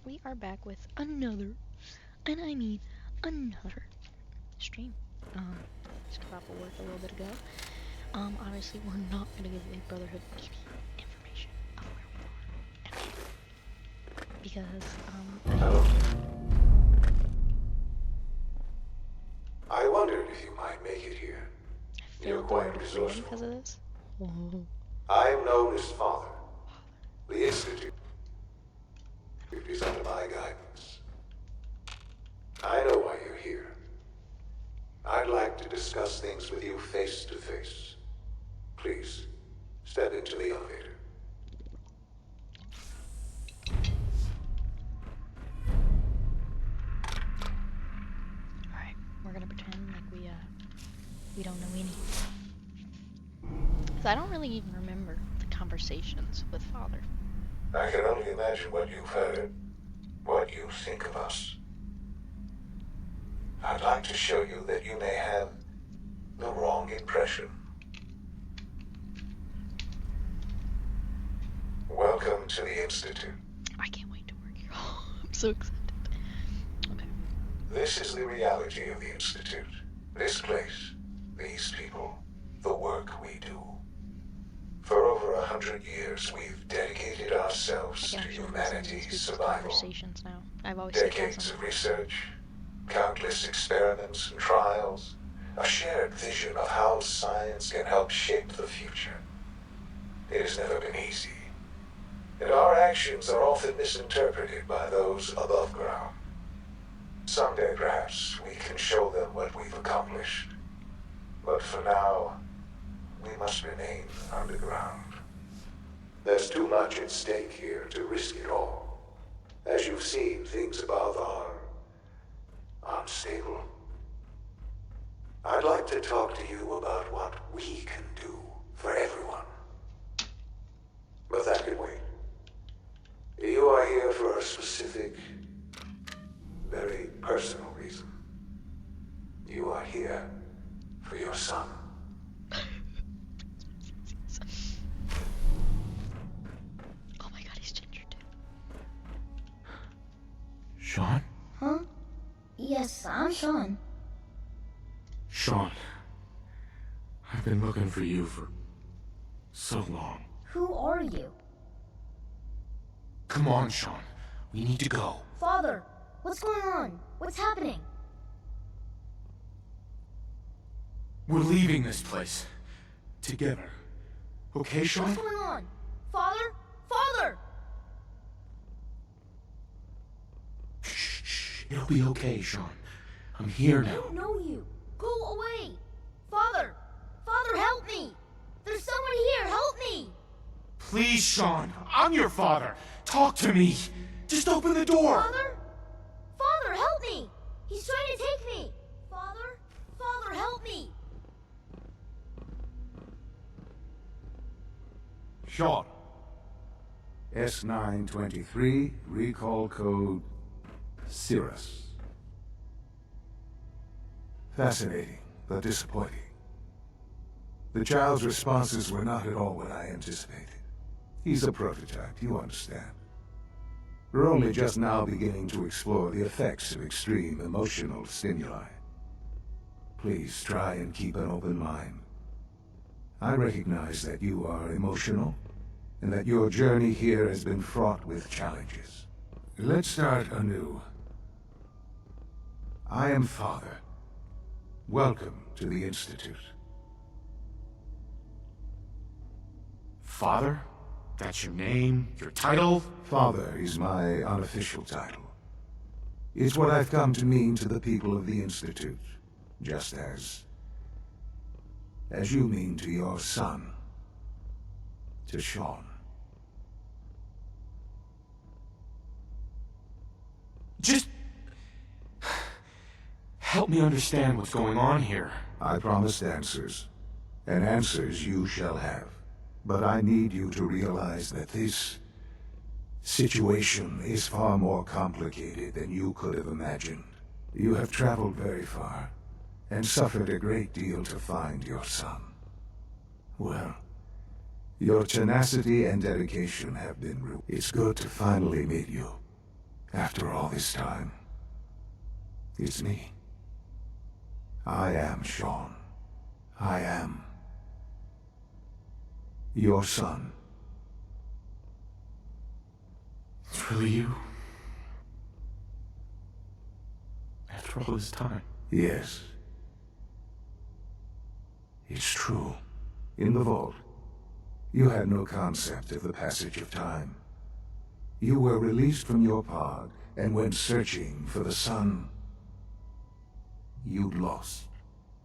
we are back with another, and I mean another stream. Just got off of work a little bit ago. Obviously we're not gonna give the Brotherhood any information of where we are because Hello. I wondered if you might make it here. I You're failed quite the resourceful. because of this. I am known as Father. The Institute is under my guidance. I know why you're here. I'd like to discuss things with you face to face. Please, step into the elevator. Alright, we're gonna pretend like we don't know anything. Cause I don't really even remember the conversations with Father. I can only imagine what you've heard, what you think of us. I'd like to show you that you may have the wrong impression. Welcome to the Institute. I can't wait to work here. I'm so excited. Okay. This is the reality of the Institute. This place, these people, the work we do. For over 100 years, we've dedicated ourselves to humanity's survival. Conversations now. I've always said Decades of research, countless experiments and trials, a shared vision of how science can help shape the future. It has never been easy, and our actions are often misinterpreted by those above ground. Someday, perhaps, we can show them what we've accomplished. But for now, we must remain underground. There's too much at stake here to risk it all. As you've seen, things above are unstable. I'd like to talk to you about what we can do for everyone. But that can wait. You are here for a specific, very personal reason. You are here for your son. Oh my god, he's ginger too. Sean? Huh? Yes, I'm Sean. Sean. I've been looking for you for so long. Who are you? Come on, Sean. We need to go. Father, what's going on? What's happening? We're leaving this place. Together. Okay, Sean? What's going on? Father? Father! Shh. It'll be okay, Sean. I'm here I now. don't know you. Go away! Father! Father, help me! There's someone here, help me! Please, Sean. I'm your father. Talk to me. Just open the door. Father? Father, help me! He's trying to take me! Father? Father, help me! Sean. S923, recall code Cirrus. Fascinating, but disappointing. The child's responses were not at all what I anticipated. He's a prototype, you understand. We're only just now beginning to explore the effects of extreme emotional stimuli. Please try and keep an open mind. I recognize that you are emotional, and that your journey here has been fraught with challenges. Let's start anew. I am Father. Welcome to the Institute. Father? That's your name? Your title? Father is my unofficial title. It's what I've come to mean to the people of the Institute, just as you mean to your son, to Sean. Just... help me understand what's going on here. I promised answers, and answers you shall have. But I need you to realize that this situation is far more complicated than you could have imagined. You have traveled very far, and suffered a great deal to find your son. Well, your tenacity and dedication have been It's good to finally meet you, After all this time, it's me. I am Sean. I am your son. It's really you? After all this time? Yes. It's true. In the vault, you had no concept of the passage of time. You were released from your pod and went searching for the sun. You'd lost.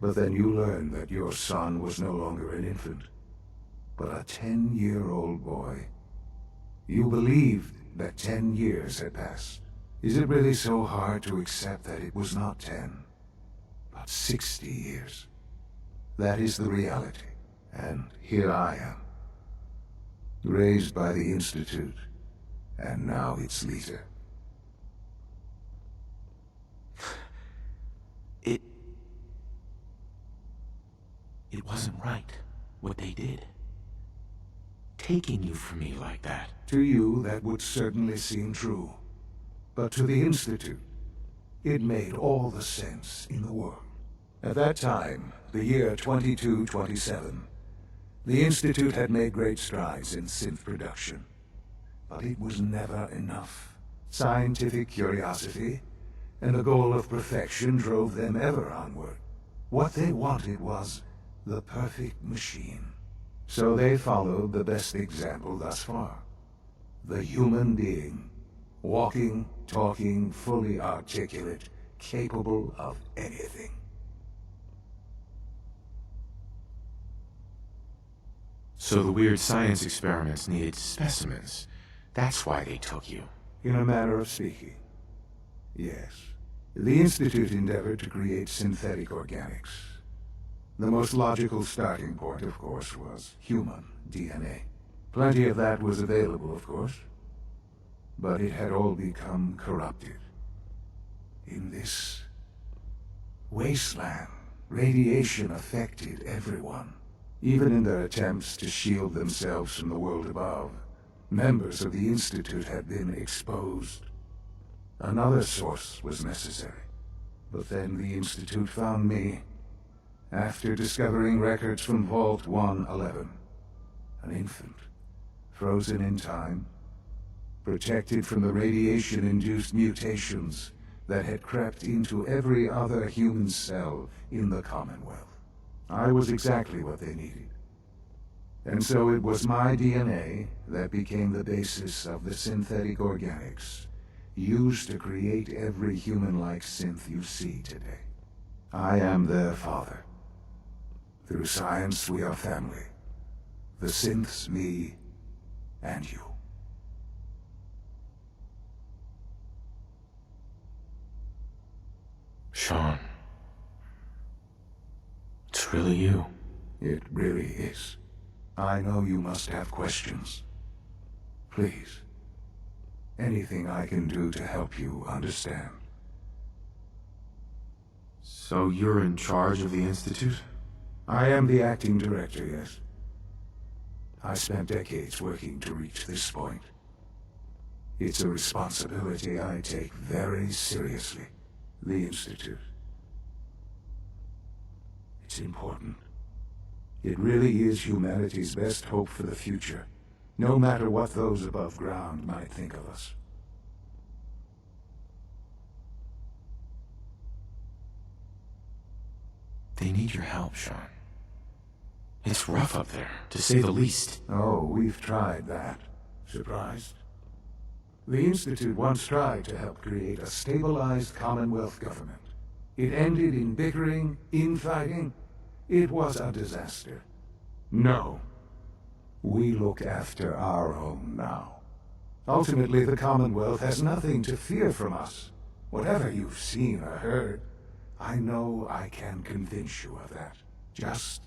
But then you learned that your son was no longer an infant, but a 10-year-old boy. You believed that 10 years had passed. Is it really so hard to accept that it was not 10, but 60 years? That is the reality. And here I am, raised by the Institute, and now its leader. It wasn't right, what they did. Taking you from me like that. To you, that would certainly seem true. But to the Institute, it made all the sense in the world. At that time, the year 2227, the Institute had made great strides in synth production. But it was never enough. Scientific curiosity and the goal of perfection drove them ever onward. What they wanted was the perfect machine. So they followed the best example thus far. The human being. Walking, talking, fully articulate, capable of anything. So the weird science experiments needed specimens. That's why they took you. In a manner of speaking, yes. The Institute endeavored to create synthetic organics. The most logical starting point, of course, was human DNA. Plenty of that was available, of course. But it had all become corrupted. In this wasteland, radiation affected everyone. Even in their attempts to shield themselves from the world above, members of the Institute had been exposed. Another source was necessary. But then the Institute found me, after discovering records from Vault 111. An infant, frozen in time, protected from the radiation-induced mutations that had crept into every other human cell in the Commonwealth. I was exactly what they needed. And so it was my DNA that became the basis of the synthetic organics used to create every human-like synth you see today. I am their father. Through science, we are family. The synths, me, and you. Sean. It's really you. It really is. I know you must have questions. Please. Anything I can do to help you understand. So you're in charge of the Institute? I am the acting director, yes. I spent decades working to reach this point. It's a responsibility I take very seriously. The Institute. It's important. It really is humanity's best hope for the future, no matter what those above ground might think of us. They need your help, Sean. It's rough up there, to say the least. Oh, we've tried that. Surprised? The Institute once tried to help create a stabilized Commonwealth government. It ended in bickering, infighting. It was a disaster. No. We look after our own now. Ultimately, the Commonwealth has nothing to fear from us. Whatever you've seen or heard, I know I can convince you of that. Just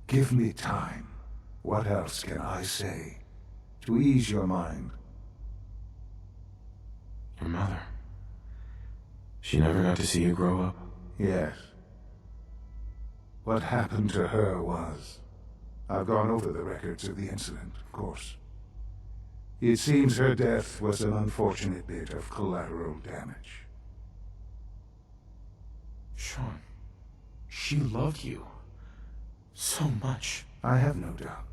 give me time. What else can I say to ease your mind? Your mother. She never got to see you grow up? Yes. What happened to her was... I've gone over the records of the incident, of course. It seems her death was an unfortunate bit of collateral damage. Sean, she loved you. So much. I have no doubt.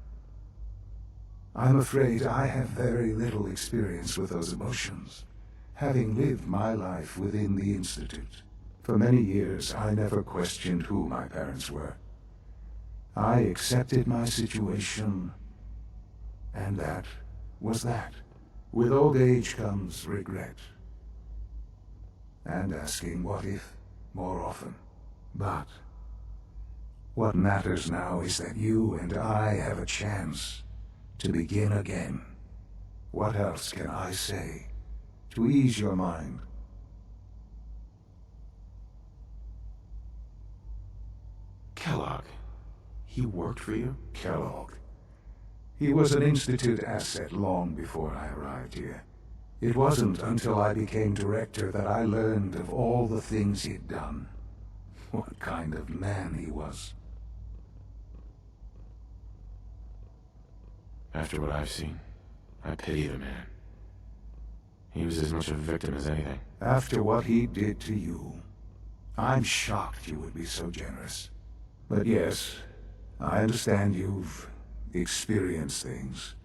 I'm afraid I have very little experience with those emotions, having lived my life within the Institute. For many years, I never questioned who my parents were. I accepted my situation, and that was that. With old age comes regret, and asking what if more often. But what matters now is that you and I have a chance to begin again. What else can I say to ease your mind? Kellogg. He worked for you? Kellogg. He was an Institute asset long before I arrived here. It wasn't until I became director that I learned of all the things he'd done. What kind of man he was. After what I've seen, I pity the man. He was as much a victim as anything. After what he did to you, I'm shocked you would be so generous. But yes, I understand you've experienced things.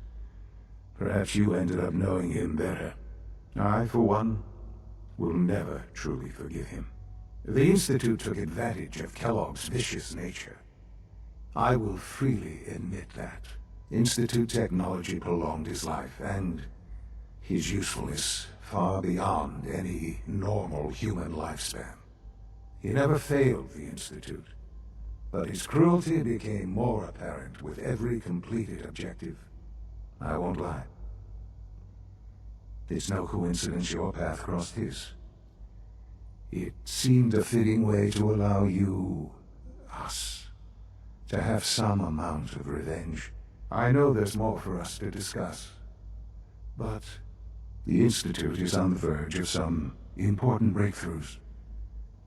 Perhaps you ended up knowing him better. I, for one, will never truly forgive him. The Institute took advantage of Kellogg's vicious nature. I will freely admit that. Institute technology prolonged his life, and his usefulness far beyond any normal human lifespan. He never failed the Institute, but his cruelty became more apparent with every completed objective. I won't lie. It's no coincidence your path crossed his. It seemed a fitting way to allow you, us, to have some amount of revenge. I know there's more for us to discuss, but the Institute is on the verge of some important breakthroughs.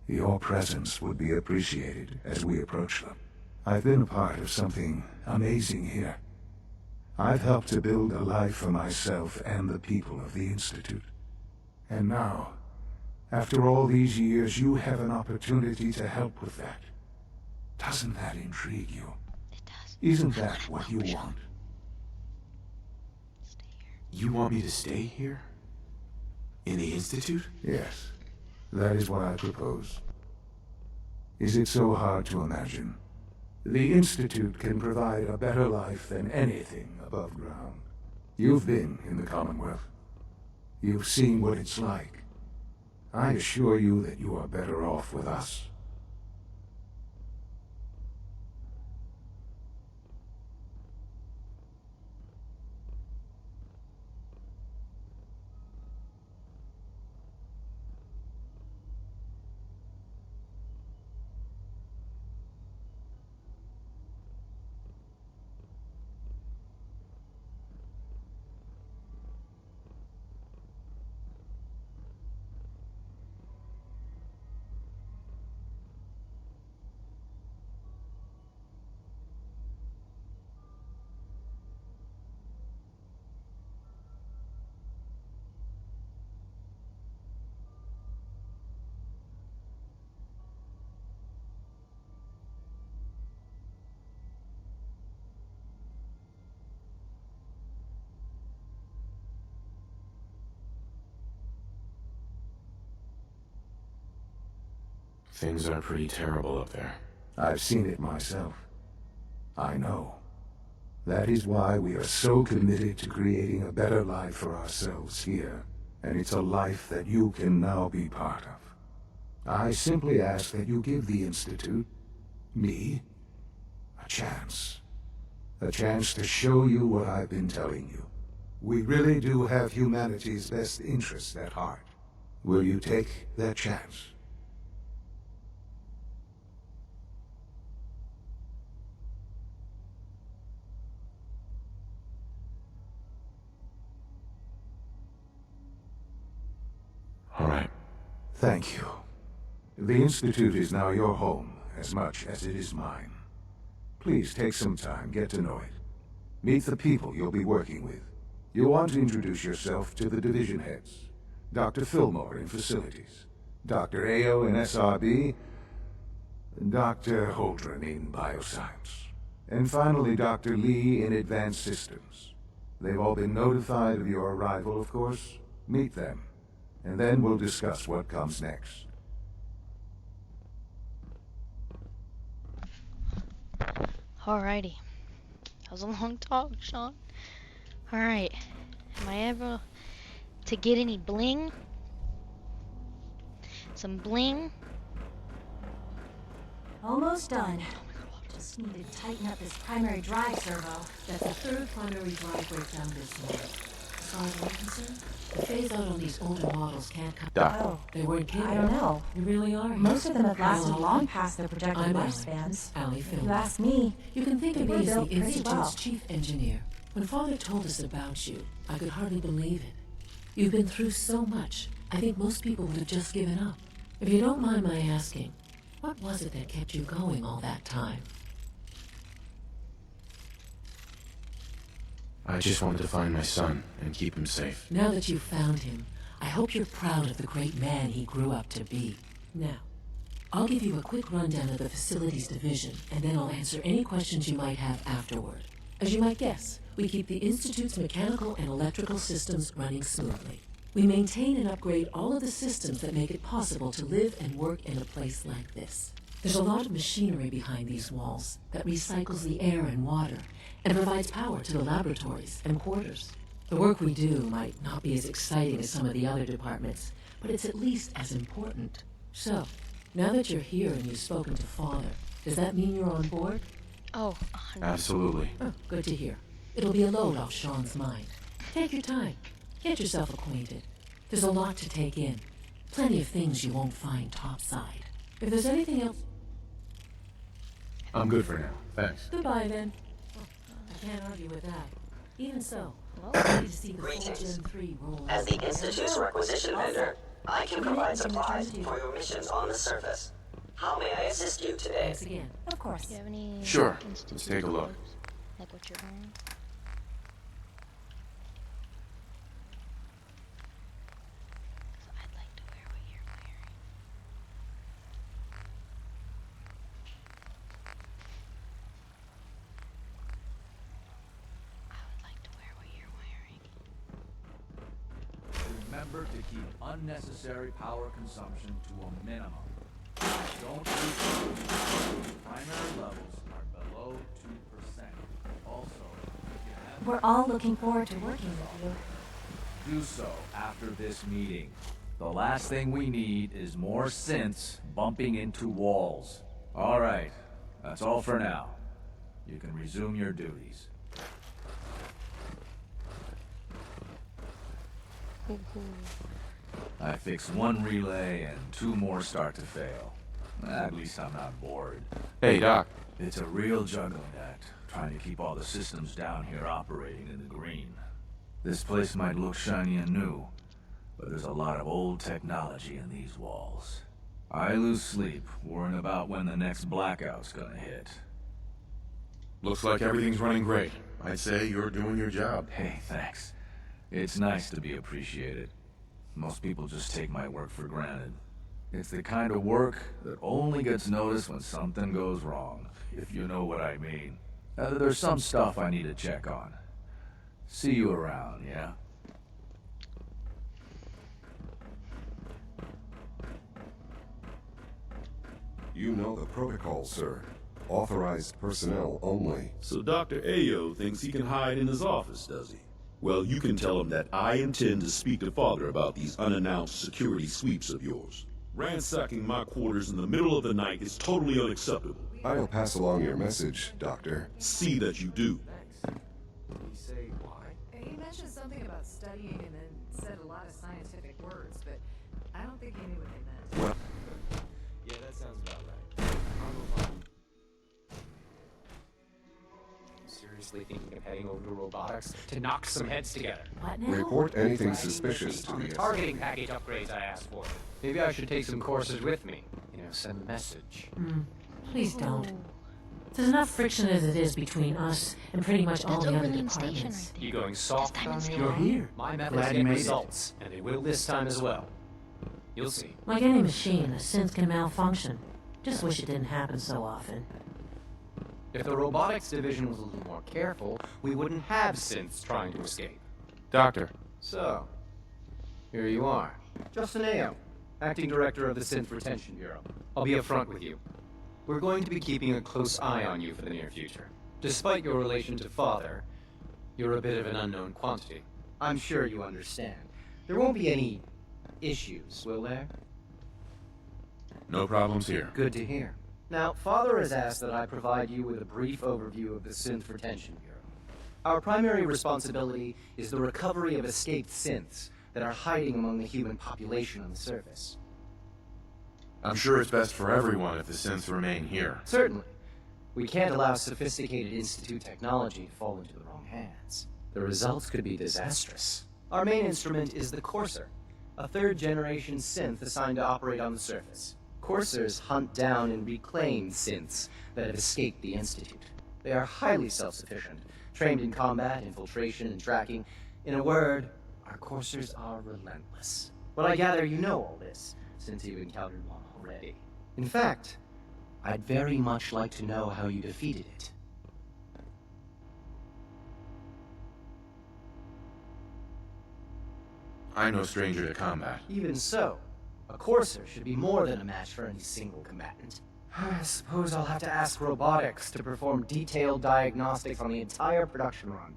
Your presence would be appreciated as we approach them. I've been a part of something amazing here. I've helped to build a life for myself and the people of the Institute. And now, after all these years, you have an opportunity to help with that. Doesn't that intrigue you? It does. Isn't that what you want? Stay here. You want me to stay here? In the Institute? Yes, that is what I propose. Is it so hard to imagine? The Institute can provide a better life than anything above ground. You've been in the Commonwealth. You've seen what it's like. I assure you that you are better off with us. Things are pretty terrible up there. I've seen it myself. I know. That is why we are so committed to creating a better life for ourselves here. And it's a life that you can now be part of. I simply ask that you give the Institute, me, a chance. A chance to show you what I've been telling you. We really do have humanity's best interests at heart. Will you take that chance? All right. Thank you. The Institute is now your home, as much as it is mine. Please take some time, get to know it. Meet the people you'll be working with. You'll want to introduce yourself to the division heads. Dr. Fillmore in Facilities, Dr. Ayo in SRB, Dr. Holdren in Bioscience, and finally Dr. Lee in Advanced Systems. They've all been notified of your arrival, of course. Meet them, and then we'll discuss what comes next. Alrighty. That was a long talk, Sean. Alright. Am I able to get any bling? Some bling? Almost done. Just need to tighten up this primary drive servo. That's the third primary drive breakdown this morning. As far as we're concerned, the phase out on these older models can't come. Doc. Oh, They weren't kidding. I don't know. They really are. Most of them have lasted Alan. long past their projected I'm Alan. lifespans. Allie If Phil. you ask me, You can think of They me were as the built pretty Institute's well. chief engineer. When Father told us about you, I could hardly believe it. You've been through so much, I think most people would have just given up. If you don't mind my asking, what was it that kept you going all that time? I just wanted to find my son and keep him safe. Now that you've found him, I hope you're proud of the great man he grew up to be. Now, I'll give you a quick rundown of the facilities division, and then I'll answer any questions you might have afterward. As you might guess, we keep the Institute's mechanical and electrical systems running smoothly. We maintain and upgrade all of the systems that make it possible to live and work in a place like this. There's a lot of machinery behind these walls that recycles the air and water and provides power to the laboratories and quarters. The work we do might not be as exciting as some of the other departments, but it's at least as important. So, now that you're here and you've spoken to Father, does that mean you're on board? Oh, 100%. Absolutely. Oh, good to hear. It'll be a load off Sean's mind. Take your time. Get yourself acquainted. There's a lot to take in. Plenty of things you won't find topside. If there's anything else... I'm good for now. Thanks. Goodbye, then. I can't argue with that. Even so, Well, ready to see the full Greetings. Gen 3 roll As the out. Institute's requisition vendor, I can provide supplies Continue. for your missions on the surface. How may I assist you today? Thanks again. of course. do you have any Sure. institute Let's take a look. clothes? Like what you're wearing? 'Cause I'd like to wear what you're wearing. I would like to wear what you're wearing. Remember to keep unnecessary power consumption to a minimum. Don't lose primary levels are below 2%. Also, if you have We're all looking forward to working with you. do so after this meeting. The last thing we need is more synths bumping into walls. All right, that's all for now. You can resume your duties. I fixed one relay and 2 more start to fail. At least I'm not bored. Hey, Doc. It's a real juggling act, trying to keep all the systems down here operating in the green. This place might look shiny and new, but there's a lot of old technology in these walls. I lose sleep worrying about when the next blackout's gonna hit. Looks like everything's running great. I'd say you're doing your job. Hey, thanks. It's nice to be appreciated. Most people just take my work for granted. It's the kind of work that only gets noticed when something goes wrong, if you know what I mean. There's some stuff I need to check on. See you around, yeah? You know the protocol, sir. Authorized personnel only. So Dr. Ayo thinks he can hide in his office, does he? Well, you can tell him that I intend to speak to Father about these unannounced security sweeps of yours. Ransacking my quarters in the middle of the night is totally unacceptable. I'll pass along your message, Doctor. See that you do. He mentioned something about studying and then said a lot of scientific words, but I don't think he knew what they meant. Yeah, that sounds about right. Seriously thinking of heading over to robotics to knock some heads together. What now? Report anything suspicious to On the the targeting package upgrades I asked for. Maybe I should take some courses with me. You know, send a message. Please don't. There's enough friction as it is between us and pretty much all That's the other Overland Station departments. right You going soft on me? You're here. My methods Glad you get made it. results, and they will this time as well. You'll see. Like any machine, a synth can malfunction. Just wish it didn't happen so often. If the robotics division was a little more careful, we wouldn't have synths trying to escape. Doctor. So, here you are. Justin Ayo, Acting Director of the Synth Retention Bureau. I'll be upfront with you. We're going to be keeping a close eye on you for the near future. Despite your relation to Father, you're a bit of an unknown quantity. I'm sure you understand. There won't be any issues, will there? No problems here. Good to hear. Now, Father has asked that I provide you with a brief overview of the Synth Retention Bureau. Our primary responsibility is the recovery of escaped synths that are hiding among the human population on the surface. I'm sure it's best for everyone if the synths remain here. Certainly. We can't allow sophisticated Institute technology to fall into the wrong hands. The results could be disastrous. Our main instrument is the Courser, a third-generation synth assigned to operate on the surface. Coursers hunt down and reclaim synths that have escaped the Institute. They are highly self-sufficient, trained in combat, infiltration, and tracking. In a word, our Coursers are relentless. Well, I gather you know all this, since you've encountered one already. In fact, I'd very much like to know how you defeated it. I'm no stranger to combat. Even so, a Courser should be more than a match for any single combatant. I suppose I'll have to ask robotics to perform detailed diagnostics on the entire production run.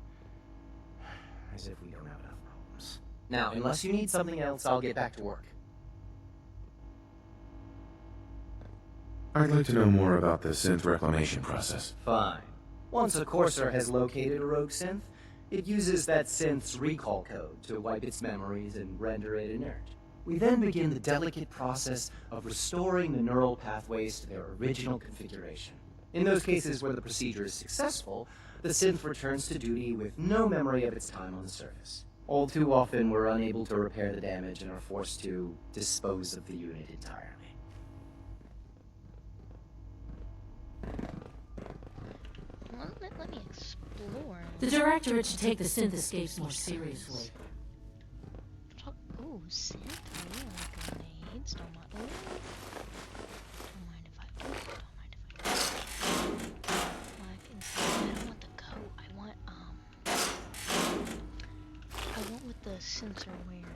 As if we don't have enough problems. Now, unless you need something else, I'll get back to work. I'd like to know more about the synth reclamation process. Fine. Once a Courser has located a rogue synth, it uses that synth's recall code to wipe its memories and render it inert. We then begin the delicate process of restoring the neural pathways to their original configuration. In those cases where the procedure is successful, the synth returns to duty with no memory of its time on the surface. All too often, we're unable to repair the damage and are forced to dispose of the unit entirely. Well, let me explore. The Directorate should take the synth escapes more seriously. Ooh, synth. I really like grenades. Don't mind. Ooh. Don't mind if I do. Don't mind if I do. Like inside. I don't want the coat. I want what the synths are wearing.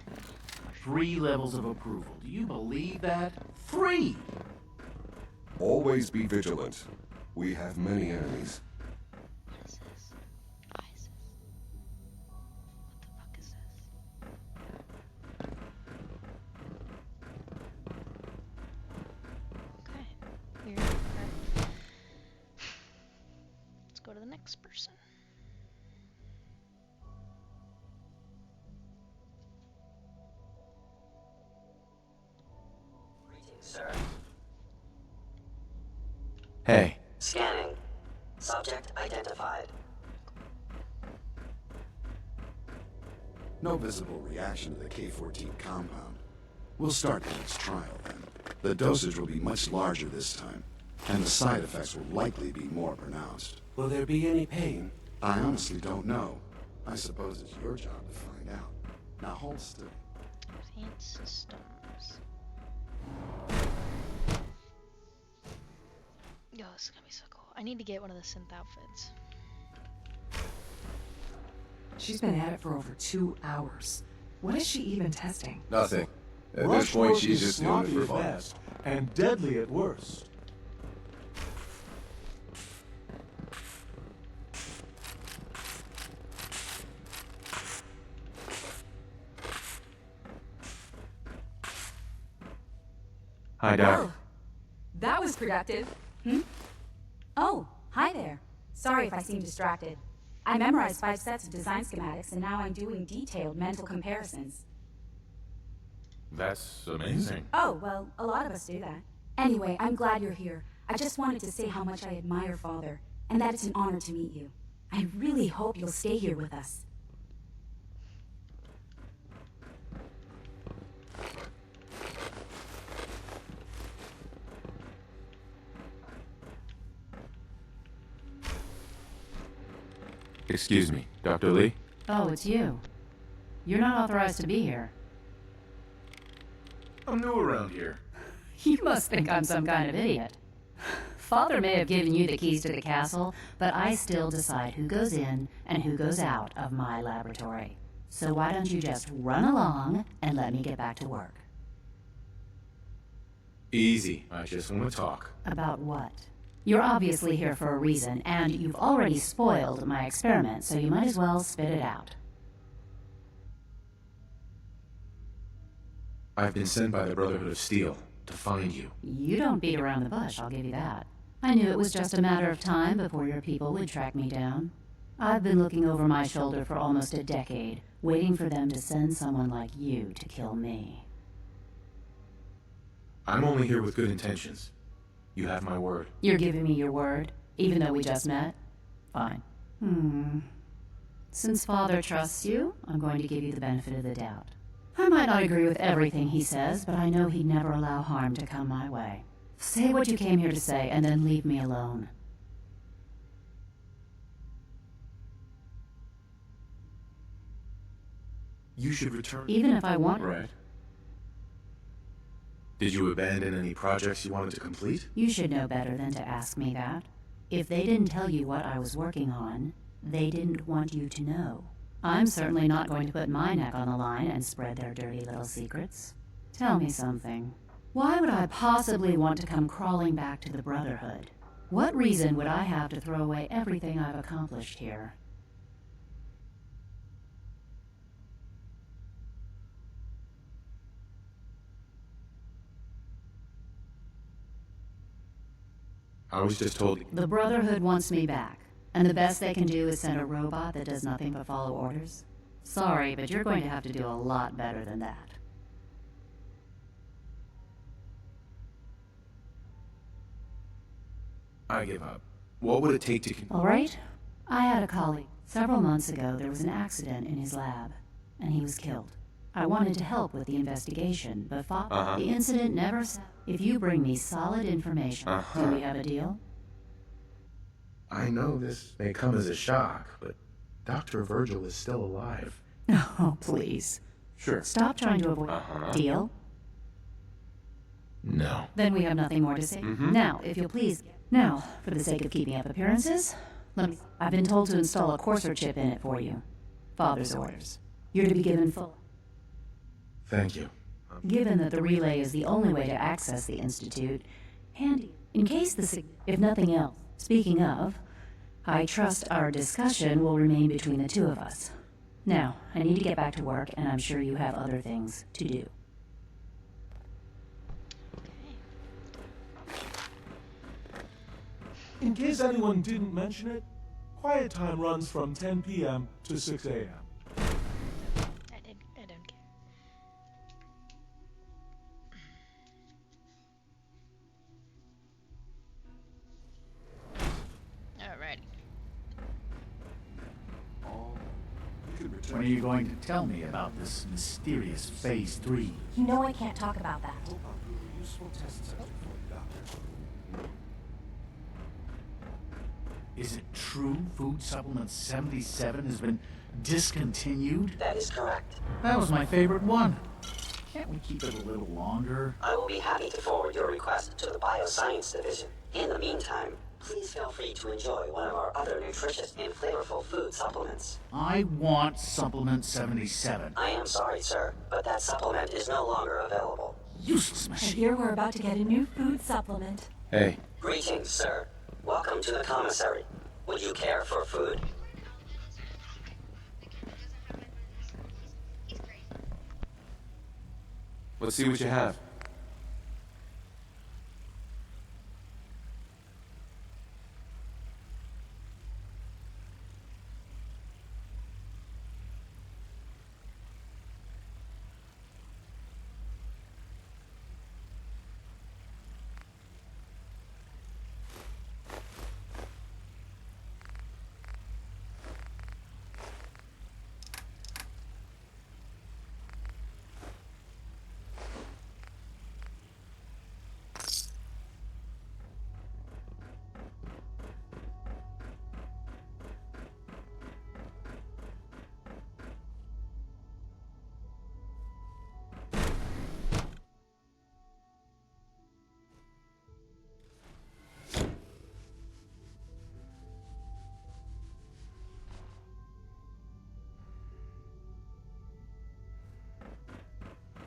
3 levels of approval. Do you believe that? 3! Always be vigilant. We have many enemies. What is this? ISIS. What the fuck is this? Okay. Weird. Alright. Let's go to the next person. Greetings, sir. Hey. Scanning. Subject identified. No visible reaction to the K-14 compound. We'll start the next trial then. The dosage will be much larger this time, and the side effects will likely be more pronounced. Will there be any pain? I honestly don't know. I suppose it's your job to find out. Now hold still. Advanced systems. Yo, this is gonna be so cool. I need to get one of the synth outfits. She's been at it for over 2 hours. What is she even testing? Nothing. At this point, she's just doing it for sloppy fun. at best and deadly at worst. Hi, Doc. Oh, that was productive. Oh, hi there. Sorry if I seem distracted. I memorized 5 sets of design schematics, and now I'm doing detailed mental comparisons. That's amazing. Oh, well, a lot of us do that. Anyway, I'm glad you're here. I just wanted to say how much I admire Father, and that it's an honor to meet you. I really hope you'll stay here with us. Excuse me, Dr. Lee? Oh, it's you. You're not authorized to be here. I'm new around here. You must think I'm some kind of idiot. Father may have given you the keys to the castle, but I still decide who goes in and who goes out of my laboratory. So why don't you just run along and let me get back to work? Easy. I just want to talk. About what? You're obviously here for a reason, and you've already spoiled my experiment, so you might as well spit it out. I've been sent by the Brotherhood of Steel to find you. You don't beat around the bush, I'll give you that. I knew it was just a matter of time before your people would track me down. I've been looking over my shoulder for almost a decade, waiting for them to send someone like you to kill me. I'm only here with good intentions. You have my word. You're giving me your word, even though we just met? Fine. Since Father trusts you, I'm going to give you the benefit of the doubt. I might not agree with everything he says, but I know he'd never allow harm to come my way. Say what you came here to say, and then leave me alone. You should return. Even if I want... Right. Did you abandon any projects you wanted to complete? You should know better than to ask me that. If they didn't tell you what I was working on, they didn't want you to know. I'm certainly not going to put my neck on the line and spread their dirty little secrets. Tell me something. Why would I possibly want to come crawling back to the Brotherhood? What reason would I have to throw away everything I've accomplished here? I was just told... The Brotherhood wants me back, and the best they can do is send a robot that does nothing but follow orders. Sorry, but you're going to have to do a lot better than that. I give up. What would it take to... All right. I had a colleague. Several months ago, there was an accident in his lab, and he was killed. I wanted to help with the investigation, but the incident never... If you bring me solid information, do we have a deal? I know this may come as a shock, but Dr. Virgil is still alive. Oh, please. Sure. Stop trying to avoid... Deal? No. Then we have nothing more to say. Now, if you'll please... Now, for the sake of keeping up appearances, I've been told to install a Courser chip in it for you. Father's orders. You're to be given full... Thank you. Given that the relay is the only way to access the Institute, handy. In case if nothing else. Speaking of, I trust our discussion will remain between the two of us. Now, I need to get back to work, and I'm sure you have other things to do. In case anyone didn't mention it, quiet time runs from 10 p.m. to 6 a.m. I don't care. Alrighty. When are you going to tell me about this mysterious Phase 3? You know I can't talk about that. Is it true Food Supplement 77 has been discontinued? That is correct. That was my favorite one. Can't we keep it a little longer? I will be happy to forward your request to the Bioscience Division. In the meantime, please feel free to enjoy one of our other nutritious and flavorful food supplements. I want Supplement 77. I am sorry, sir, but that supplement is no longer available. Useless I machine. hear we're about to get a new food supplement. Hey. Greetings, sir. Welcome to the commissary. Would you care for food? Let's see what you have.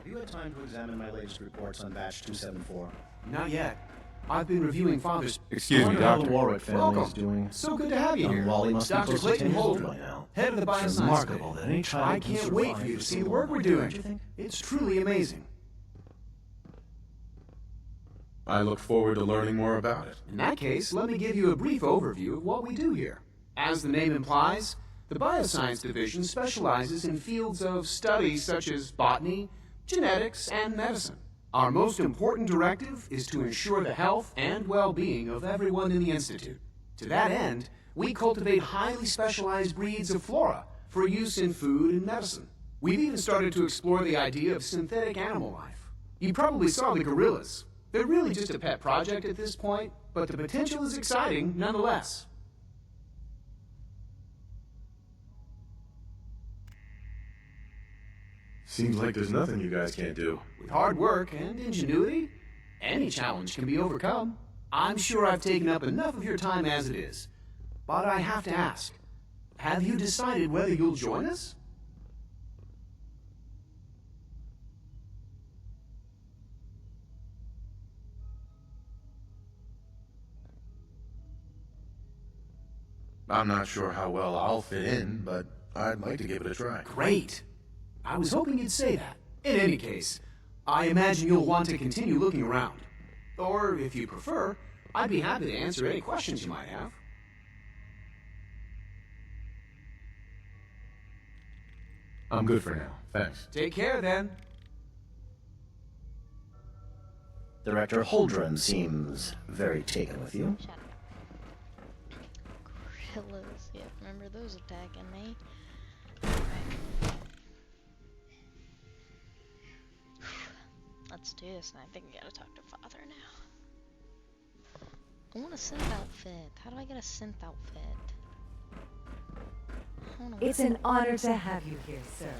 Have you had time to examine my latest reports on batch 274? Not yet. I've been reviewing Father's... Excuse me, I wonder how Doctor. the Warwick family is Welcome. doing. So good to have you Young here. Wally must be Dr. close to Clayton 10 years old Holder, by now. head of the It's Bioscience remarkable Division. that any child I can can't wait survive for you to for see so the work long, we're don't doing. you think? It's truly amazing. I look forward to learning more about it. In that case, let me give you a brief overview of what we do here. As the name implies, the Bioscience Division specializes in fields of study such as botany, genetics, and medicine. Our most important directive is to ensure the health and well-being of everyone in the Institute. To that end, we cultivate highly specialized breeds of flora for use in food and medicine. We've even started to explore the idea of synthetic animal life. You probably saw the gorillas. They're really just a pet project at this point, but the potential is exciting nonetheless. Seems like there's nothing you guys can't do. With hard work and ingenuity, any challenge can be overcome. I'm sure I've taken up enough of your time as it is. But I have to ask, have you decided whether you'll join us? I'm not sure how well I'll fit in, but I'd like to give it a try. Great. I was hoping you'd say that. In any case, I imagine you'll want to continue looking around. Or, if you prefer, I'd be happy to answer any questions you might have. I'm good for now. Thanks. Take care, then. Director Holdren seems very taken with you. Shut up. Gorillas. Yeah, remember those attacking me? Alright. Let's do this, and I think I gotta talk to Father now. I want a synth outfit. How do I get a synth outfit? I don't know It's what- an honor to have you here, sir.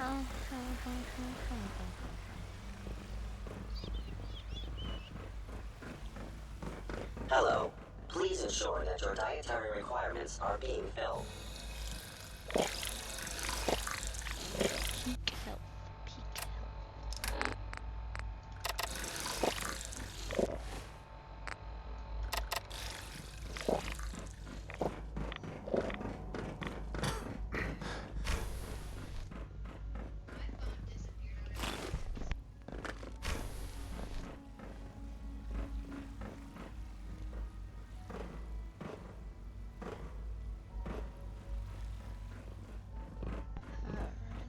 Hello. Please ensure that your dietary requirements are being filled. Peak health. Peak health.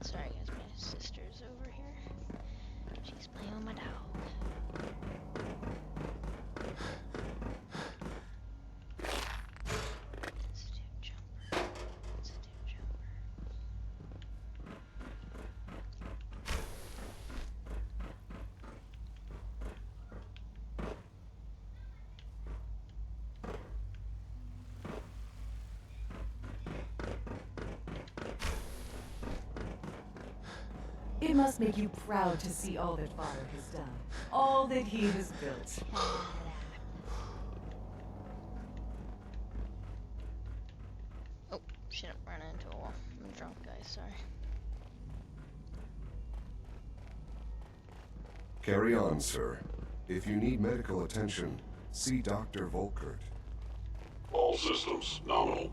Sorry guys, my sister's over here. She's playing with my dog. Let's do jumper. Let's do jumper. It must make you proud to see all that Father has done, all that he has built. Oh, shit, I'm running into a wall. I'm drunk, guys, sorry. Carry on, sir. If you need medical attention, see Dr. Volkert. All systems nominal.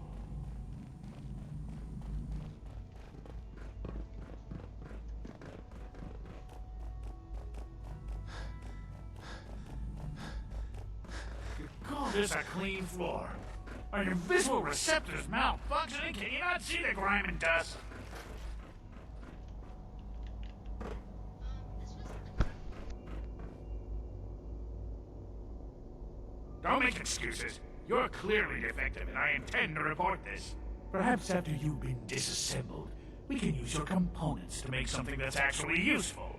Call this a clean floor. Are your visual receptors malfunctioning? Can you not see the grime and dust? Don't make excuses. You're clearly defective, and I intend to report this. Perhaps after you've been disassembled, we can use your components to make something that's actually useful.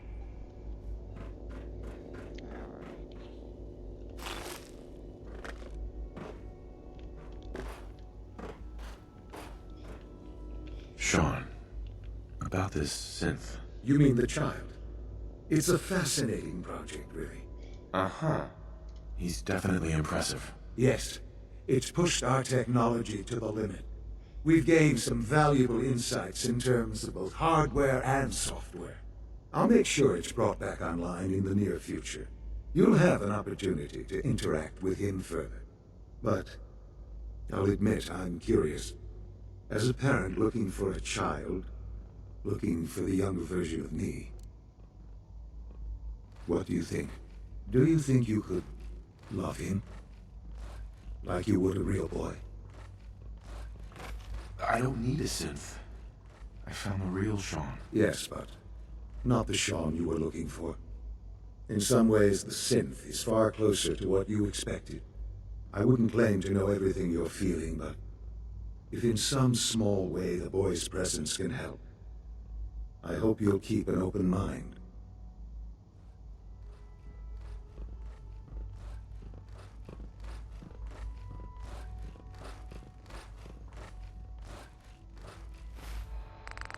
Sean, about this synth. You mean the child? It's a fascinating project, really. Uh-huh. He's definitely impressive. Yes, it's pushed our technology to the limit. We've gained some valuable insights in terms of both hardware and software. I'll make sure it's brought back online in the near future. You'll have an opportunity to interact with him further. But I'll admit I'm curious. As a parent looking for a child, looking for the younger version of me, what do you think? Do you think you could love him? Like you would a real boy? I don't need a synth. I found the real Sean. Yes, but not the Sean you were looking for. In some ways, the synth is far closer to what you expected. I wouldn't claim to know everything you're feeling, but if in some small way the boy's presence can help, I hope you'll keep an open mind.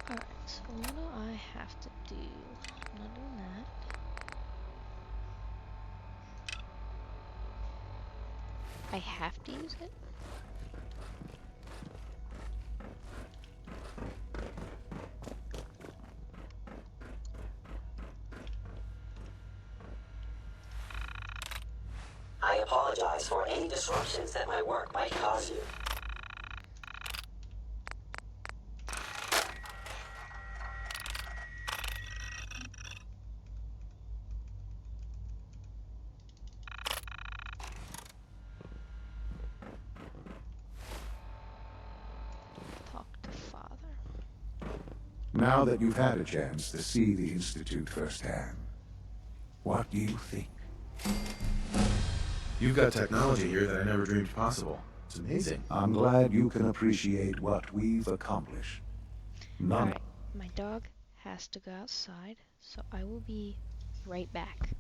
Alright, so what do I have to do? I'm not doing that. I have to use it? I apologize for any disruptions that my work might cause you. Talk to father. Now that you've had a chance to see the Institute firsthand, what do you think? You've got technology here that I never dreamed possible. It's amazing. I'm glad you can appreciate what we've accomplished. None. Alright, my dog has to go outside, so I will be right back.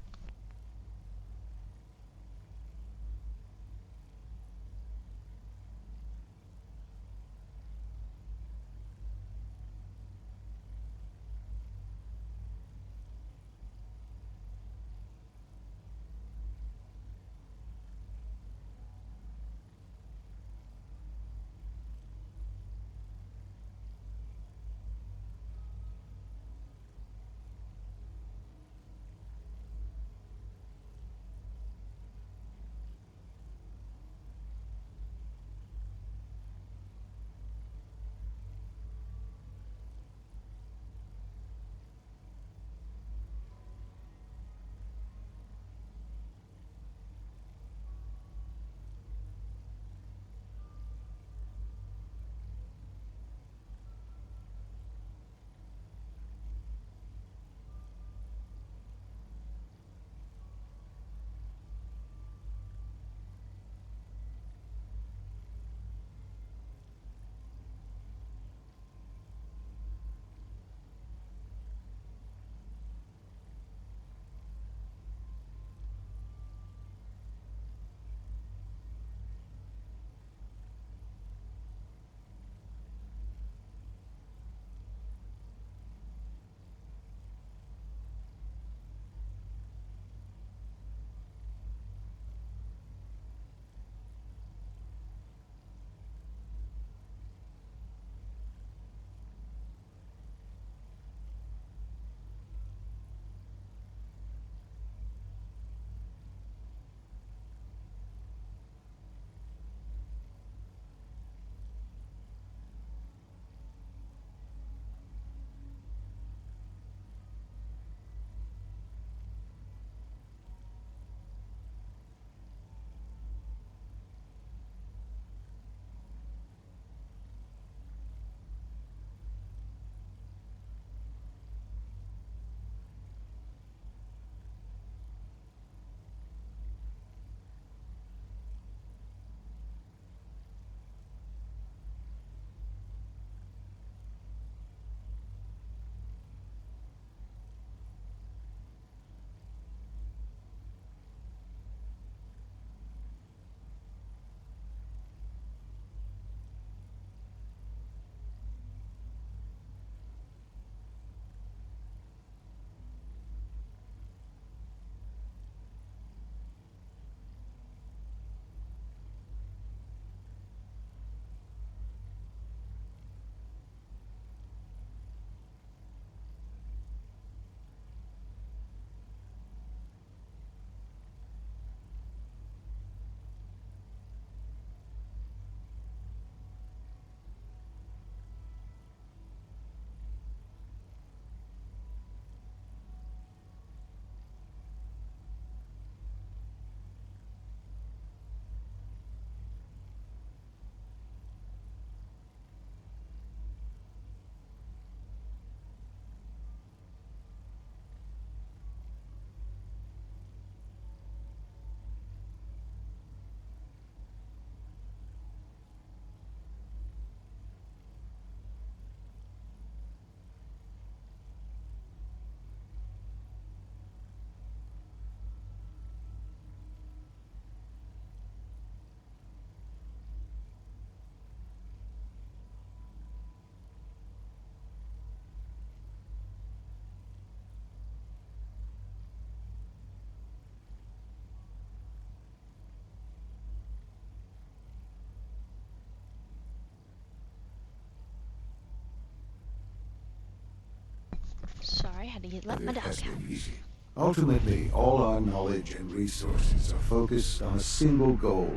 let my It dog has out. been easy. Ultimately, all our knowledge and resources are focused on a single goal.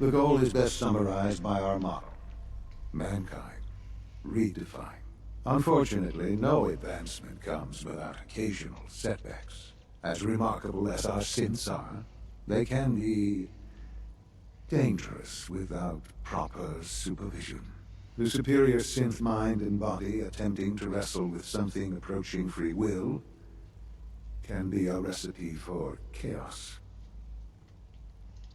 The goal is best summarized by our motto: mankind redefined. Unfortunately, no advancement comes without occasional setbacks. As remarkable as our synths are, they can be dangerous without proper supervision. The superior synth mind and body attempting to wrestle with something approaching free will can be a recipe for chaos.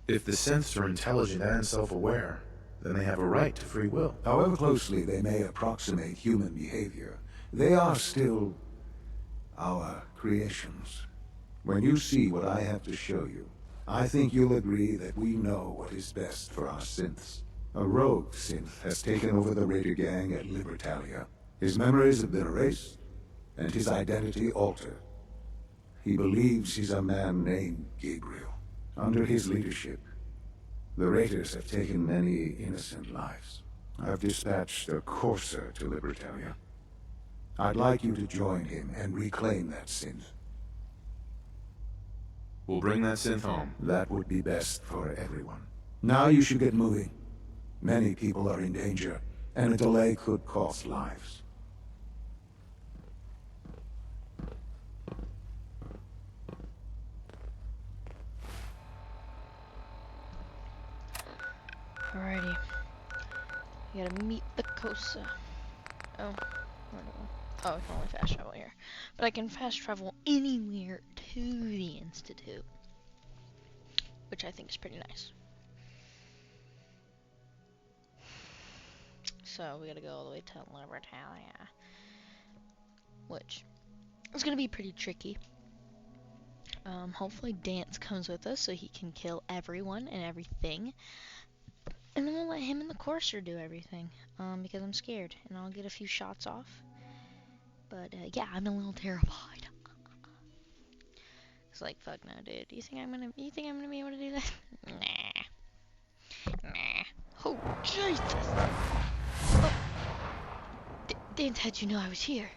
If the synths are intelligent and self-aware, then they have a right to free will. However closely they may approximate human behavior, they are still our creations. When you see what I have to show you, I think you'll agree that we know what is best for our synths. A rogue synth has taken over the Raider gang at Libertalia. His memories have been erased, and his identity altered. He believes he's a man named Gabriel. Under his leadership, the Raiders have taken many innocent lives. I've dispatched a courser to Libertalia. I'd like you to join him and reclaim that synth. We'll bring that synth home. That would be best for everyone. Now you should get moving. Many people are in danger, and a delay could cost lives. Alrighty. You gotta meet the Kosa. Oh, where do I? Oh, I can only fast travel here. But I can fast travel anywhere to the Institute. Which I think is pretty nice. So, we gotta go all the way to Libertalia. Which is gonna be pretty tricky. Hopefully Dance comes with us so he can kill everyone and everything. And then we'll let him and the Courser do everything, because I'm scared, and I'll get a few shots off. But, yeah, I'm a little terrified. It's like, fuck no, dude. You think I'm gonna be able to do that? Nah. Oh, Jesus! Oh. Dance had you know I was here.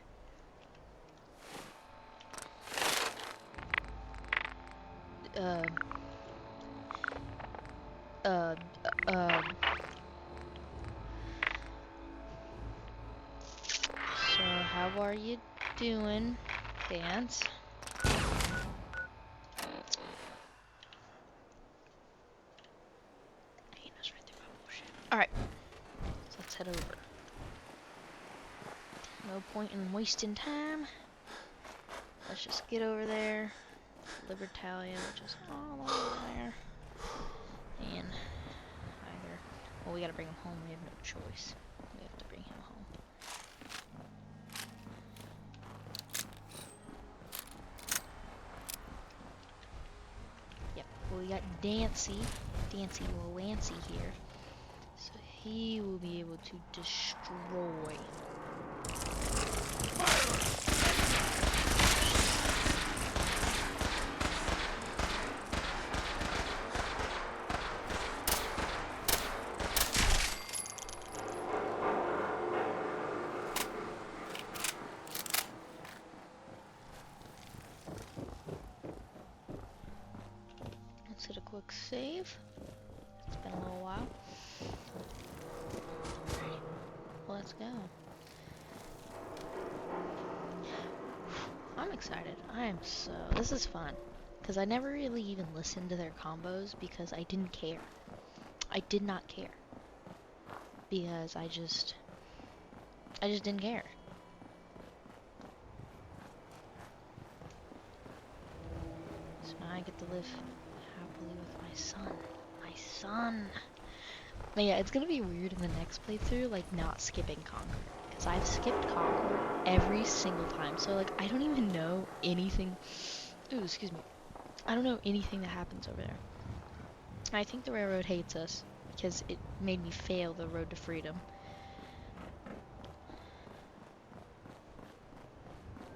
So, how are you doing, Dance? Alright, so let's head over. No point in wasting time. Let's just get over there. Libertalia, which is all over there. And either, well, we gotta bring him home. We have no choice. We have to bring him home. Yep, well, we got Dancy Wancy here. So he will be able to destroy. Let's hit a quick save. It's been a little while. Alright, let's go. I'm excited. This is fun. Because I never really even listened to their combos because I didn't care. I did not care. Because I just didn't care. So now I get to live happily with my son. My son! But yeah, it's gonna be weird in the next playthrough, like, not skipping Concord. Because I've skipped Concord every single time. So, like, I don't even know anything. Ooh, excuse me. I don't know anything that happens over there. I think the railroad hates us. Because it made me fail the road to freedom.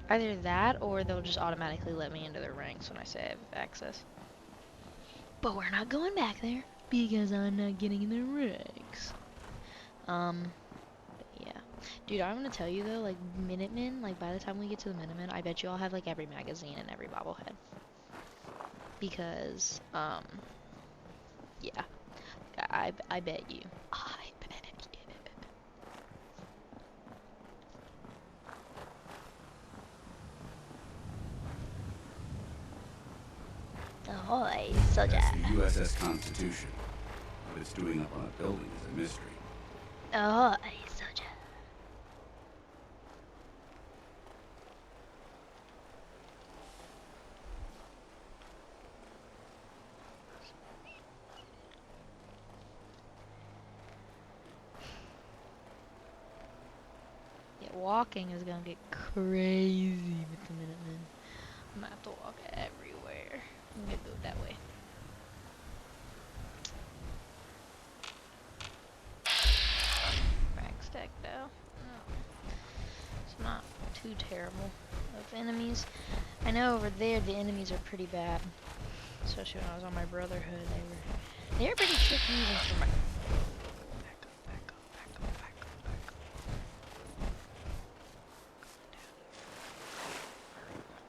Either that, or they'll just automatically let me into their ranks when I say I have access. But we're not going back there, because I'm not getting in their ranks. But yeah. Dude, I'm gonna tell you though, like Minutemen, like by the time we get to the Minutemen, I bet you I'll have like every magazine and every bobblehead. Because, yeah, I bet you. I bet you. Ahoy, soldier. That's the USS Constitution. What it's doing up on a building is a mystery. Ahoy, soldier. Yeah, walking is gonna get crazy with the Minutemen. I'm gonna have to walk everywhere. I'm gonna go that way. Rack stack though. No. It's not too terrible of enemies. I know over there the enemies are pretty bad. Especially when I was on my Brotherhood, they were pretty tricky even for my back up.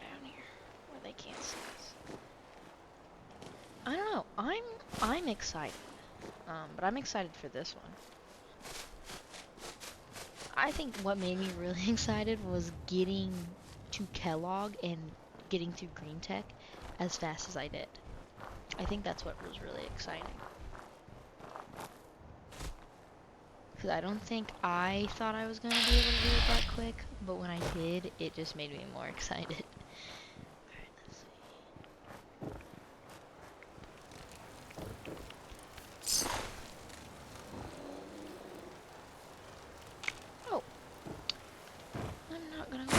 Down here where they can't see us. I don't know. I'm excited. But I'm excited for this one. I think what made me really excited was getting to Kellogg and getting through Green Tech as fast as I did. I think that's what was really exciting. Because I don't think I thought I was going to be able to do it that quick, but when I did, it just made me more excited. Alright, let's see. Oh. I'm not gonna go.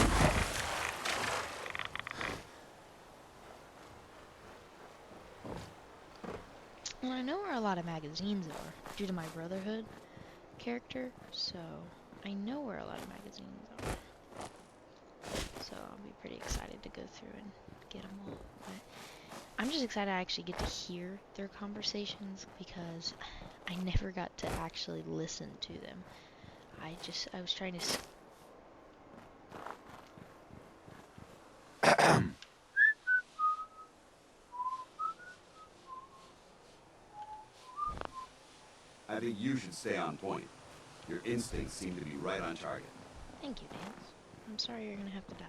Well, I know where a lot of magazines are due to my Brotherhood character, so I know where a lot of magazines are. So I'll be pretty excited to go through and get them all. But I'm just excited I actually get to hear their conversations because I never got to actually listen to them. I was trying to I think you should stay on point. Your instincts seem to be right on target. Thank you, Dance. I'm sorry you're gonna have to die.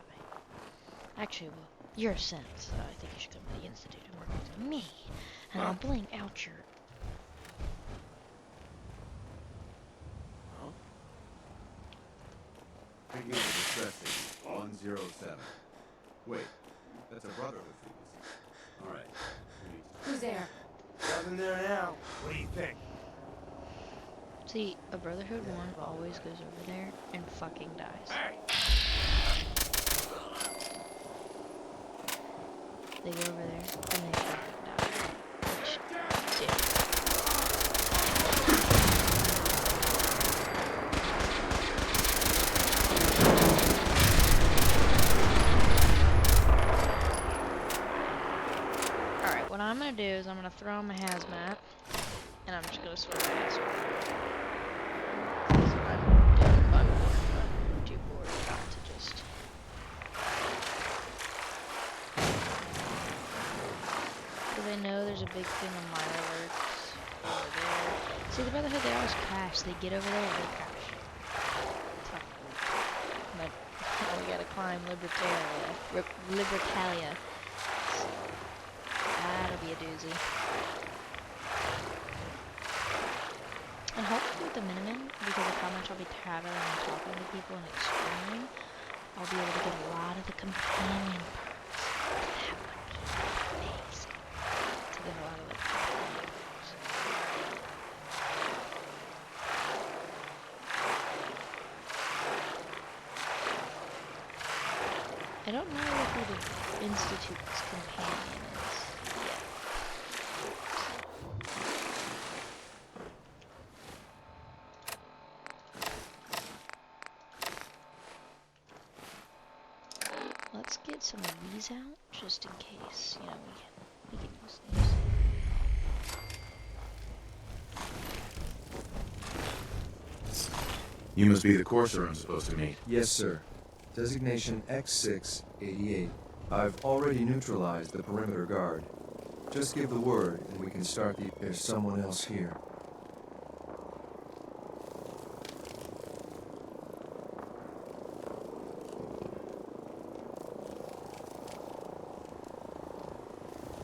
Actually, well, you're a sense, so I think you should come to the Institute and work with me. And I'll bling out your... Picking up a distress signal, 107. Wait, that's a Brotherhood frequency. Alright. Who's there? Nothing there now. What do you think? See, a Brotherhood one always goes over there and fucking dies. They go over there and they fucking die. Which, dude. Alright, what I'm gonna do is I'm gonna throw on my hazmat and I'm just gonna swim past. I know there's a big thing on my alerts over there. See, the Brotherhood, they always crash. They get over there and they crash. But we gotta climb Libertalia. So, that'll be a doozy. And hopefully with the Minutemen, because of how much I'll be traveling and talking to people and exploring, I'll be able to get a lot of the companion perks. A lot of it. I don't know who the Institute's companion is yet. Let's get some of these out, just in case, you know, we can use these. You must be the courser I'm supposed to meet. Yes, sir. Designation X688. I've already neutralized the perimeter guard. Just give the word, and we can start the... There's someone else here.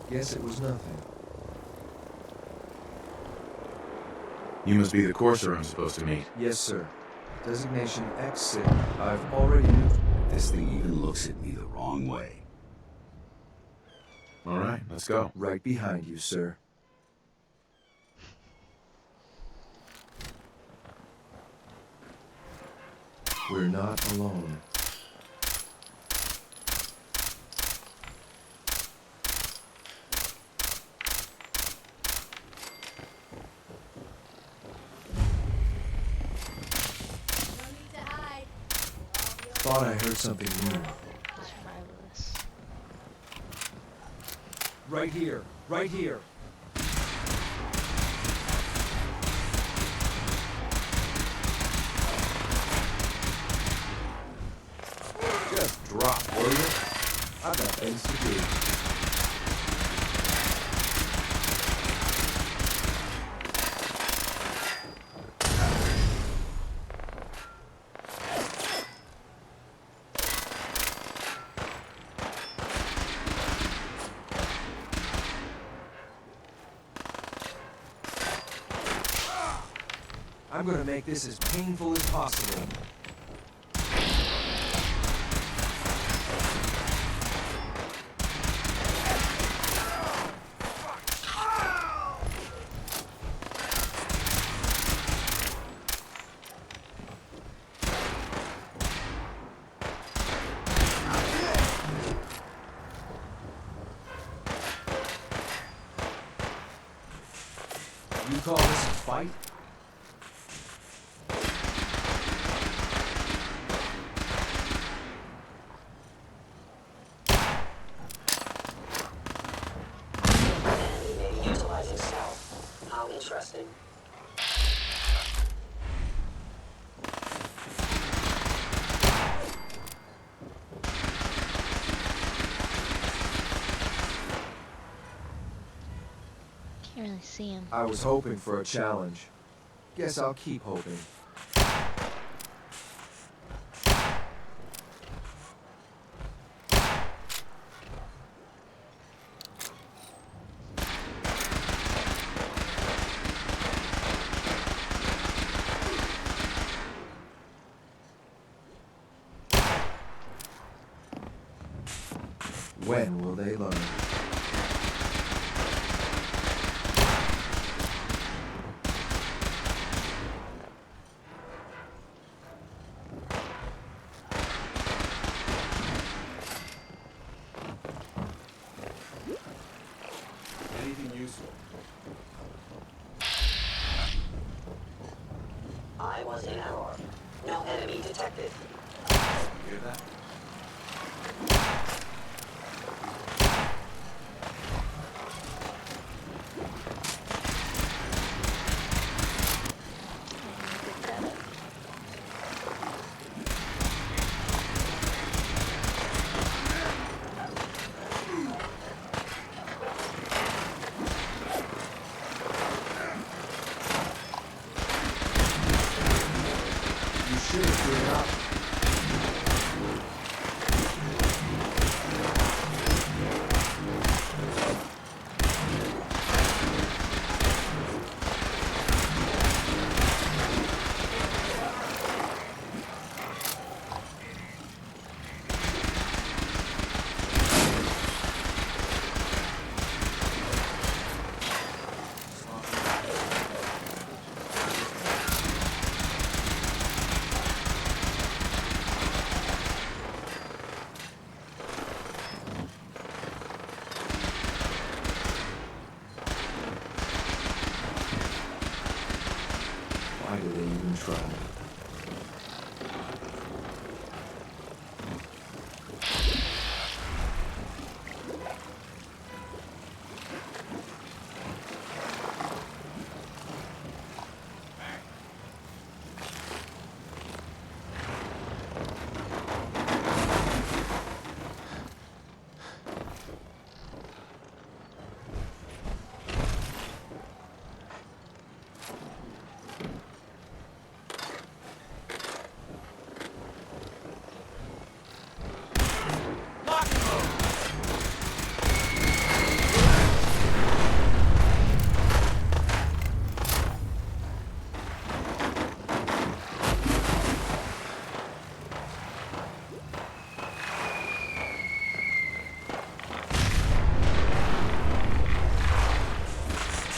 Guess it was nothing. You must be the courser I'm supposed to meet. Yes, sir. Designation X6. I've already neutralized... This thing even looks at me the wrong way. All right, let's go. Right behind you, sir. We're not alone. Thought I heard something new. Right here. Right here. Just drop, will you? I've got things to do. I'm gonna make this as painful as possible. You call this a fight? Utilizing stealth. How interesting. Can't really see him. I was hoping for a challenge. Guess I'll keep hoping. When will they learn?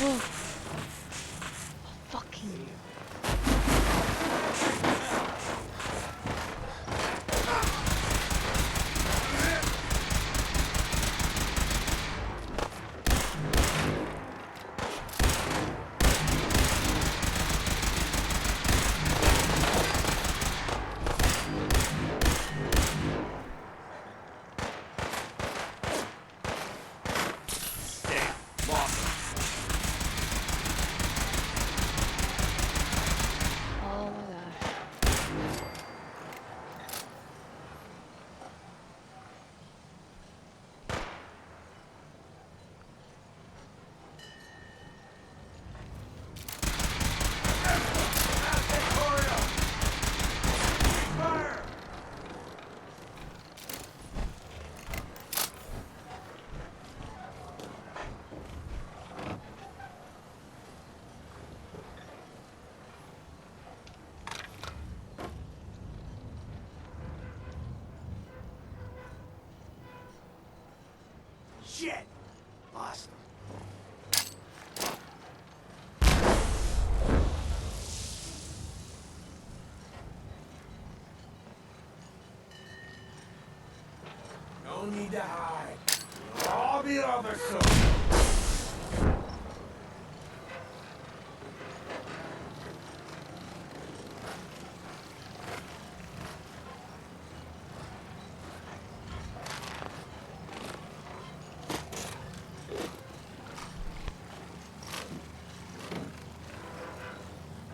Oh. Fucking. Oh my gosh. Shit! Lost him. No need to hide. We'll all be over soon.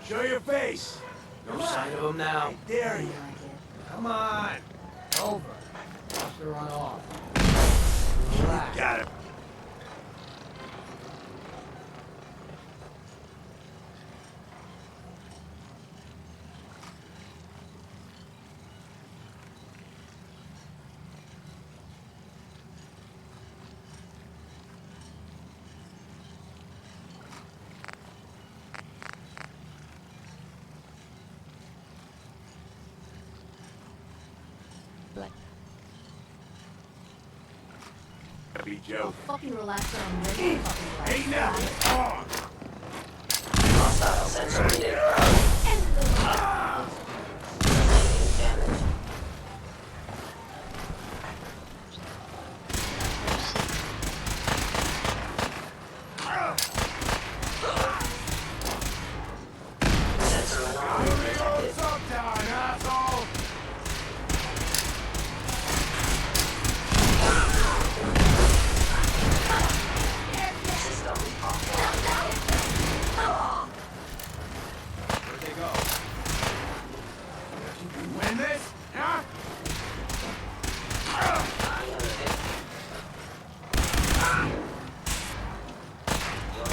Show your face. No sign of him now. I dare you. Come on. Over. Watch to run off. Relax. Got him. But Be Joe. Fucking relax on me. Hey now! On! Hostile sensor reading. Damage. Sensor anomaly detected. Sometime, asshole. System offline. Where'd they go? Win this? Huh? I am the victim. Your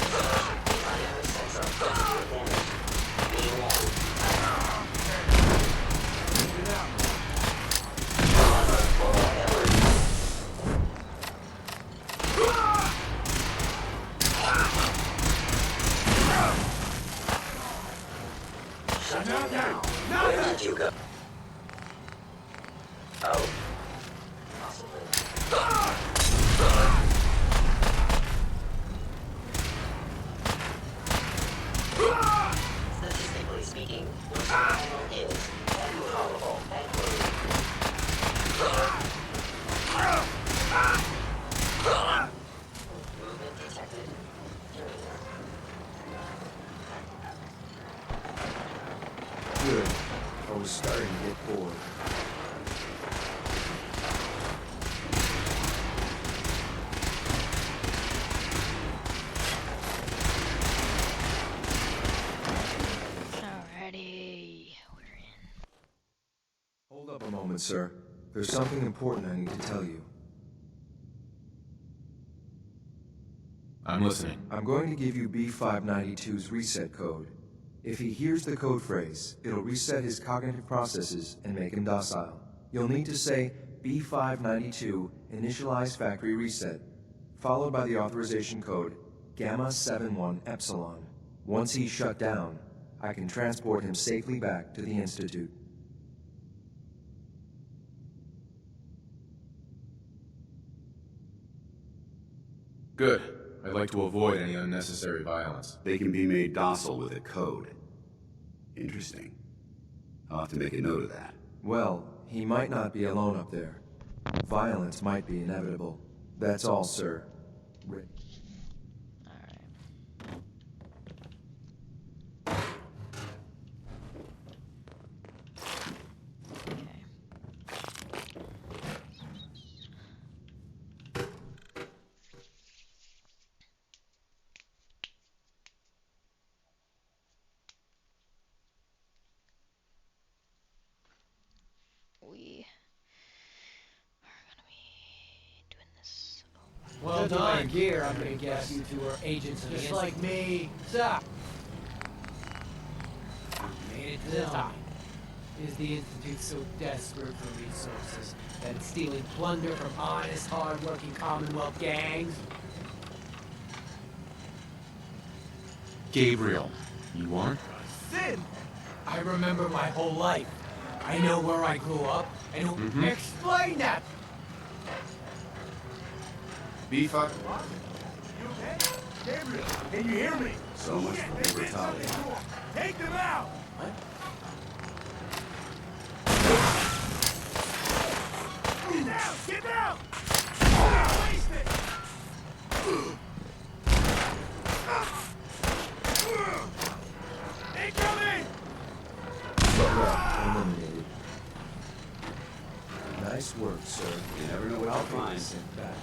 dynamic sensor damage. Be warned. Armor full alert. Shut it down. Where did you go? Oh. Possibly. Statistically speaking, your survival is improbable at movement detected. Good. I was starting to get bored. alrighty. We're in. Hold up a moment, sir. There's something important I need to tell you. I'm listening. I'm going to give you B592's reset code. If he hears the code phrase, it'll reset his cognitive processes and make him docile. You'll need to say B592 initialize factory reset, followed by the authorization code Gamma 71 Epsilon. Once he's shut down, I can transport him safely back to the Institute. Good. I'd like to avoid any unnecessary violence. They can be made docile with a code. Interesting. I'll have to make a note of that. Well, he might not be alone up there. Violence might be inevitable. That's all, sir. Rick. We are gonna be doing this. Well done. Gear, I'm gonna guess you two are agents of just like me. Stop. Made it to the top. Is the Institute so desperate for resources that it's stealing plunder from honest, hard-working Commonwealth gangs? Gabriel, you aren't? Sin! I remember my whole life. I know where I grew up, and who explain that. B5. What? You okay? Gabriel, can you hear me? So much for brutality. Take them out! What? Get down! Get down! Ah, waste it! Incoming! Eliminated. Nice work, sir. You never know what I'll you'll find. sent back.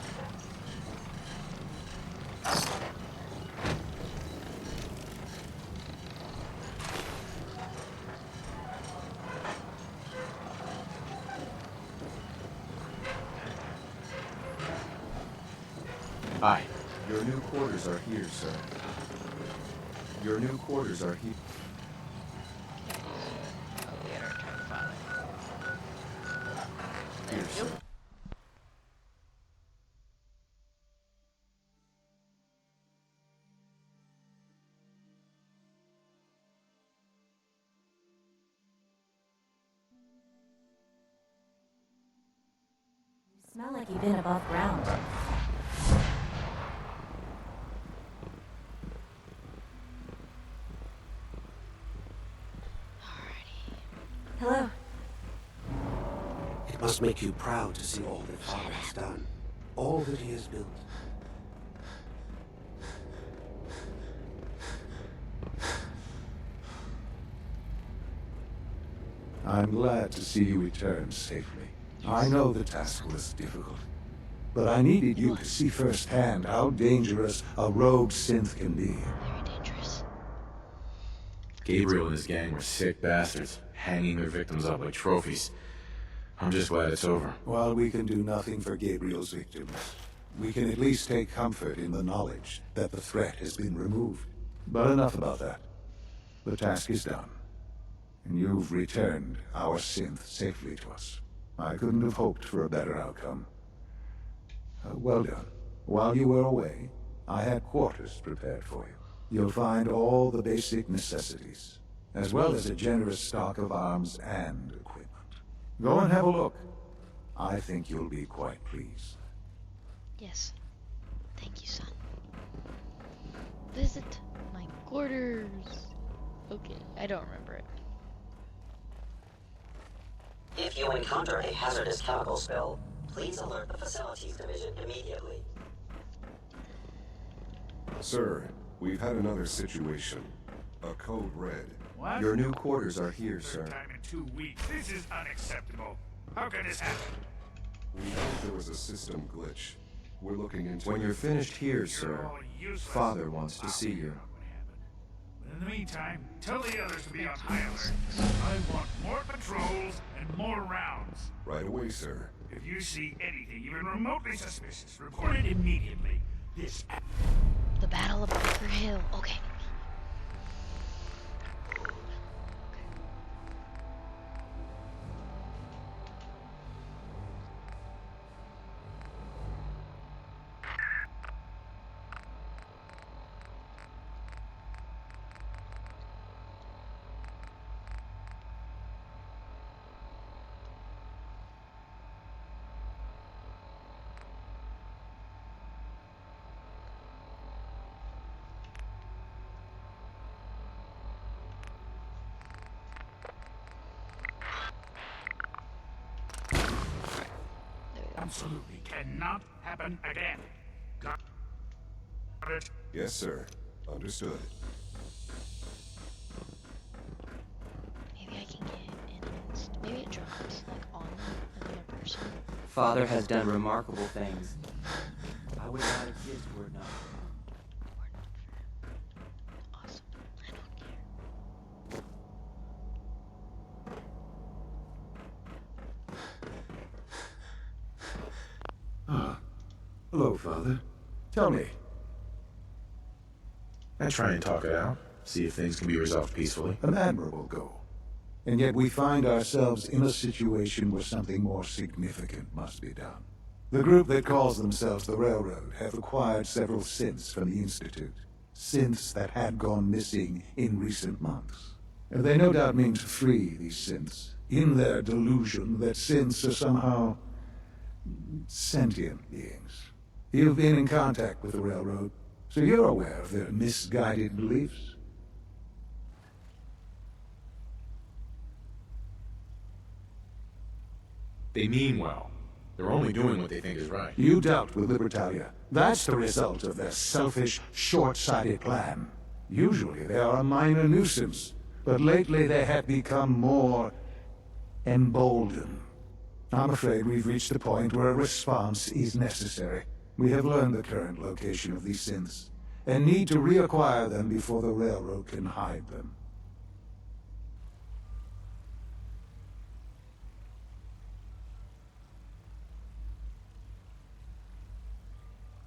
Hi. Your new quarters are here, sir. Your new quarters are here. Here, sir. You smell like you've been above ground. Hello. It must make you proud to see all that Father has done, all that he has built. I'm glad to see you return safely. I know the task was difficult, but I needed you to see firsthand how dangerous a rogue synth can be. Very dangerous. Gabriel and his gang were sick bastards, hanging their victims up like trophies. I'm just glad it's over. While we can do nothing for Gabriel's victims, we can at least take comfort in the knowledge that the threat has been removed. But enough about that. The task is done, and you've returned our synth safely to us. I couldn't have hoped for a better outcome. Well done. While you were away, I had quarters prepared for you. You'll find all the basic necessities, as well as a generous stock of arms and equipment. Go and have a look. I think you'll be quite pleased. Yes. Thank you, son. Visit my quarters. Okay, I don't remember it. If you encounter a hazardous chemical spill, please alert the Facilities Division immediately. Sir, we've had another situation. A code red. What? Your new quarters are here, Third sir. time in 2 weeks. This is unacceptable. How can this happen? We know there was a system glitch. We're looking into When it. you're finished here, You're sir, all useless. Father wants to see you. But in the meantime, tell the others to be on high alert. I want more patrols and more rounds. Right away, sir. If you see anything even remotely suspicious, report it immediately. This. The Battle of Bunker Hill. Okay. absolutely cannot happen again. Got it? Yes, sir. Understood. Maybe I can get enhanced. Maybe it drops like on another person. Father has done remarkable things. I would not exist were it not. Awesome. I don't care. Ah. Hello, Father. Tell me. I try and talk it out, see if things can be resolved peacefully. An admirable goal. And yet we find ourselves in a situation where something more significant must be done. The group that calls themselves the Railroad have acquired several synths from the Institute. Synths that had gone missing in recent months. And they no doubt mean to free these synths, in their delusion that synths are somehow sentient beings. You've been in contact with the Railroad, so you're aware of their misguided beliefs. They mean well. They're only doing what they think is right. You dealt with Libertalia. That's the result of their selfish, short-sighted plan. Usually they are a minor nuisance, but lately they have become more emboldened. I'm afraid we've reached the point where a response is necessary. We have learned the current location of these synths, and need to reacquire them before the Railroad can hide them.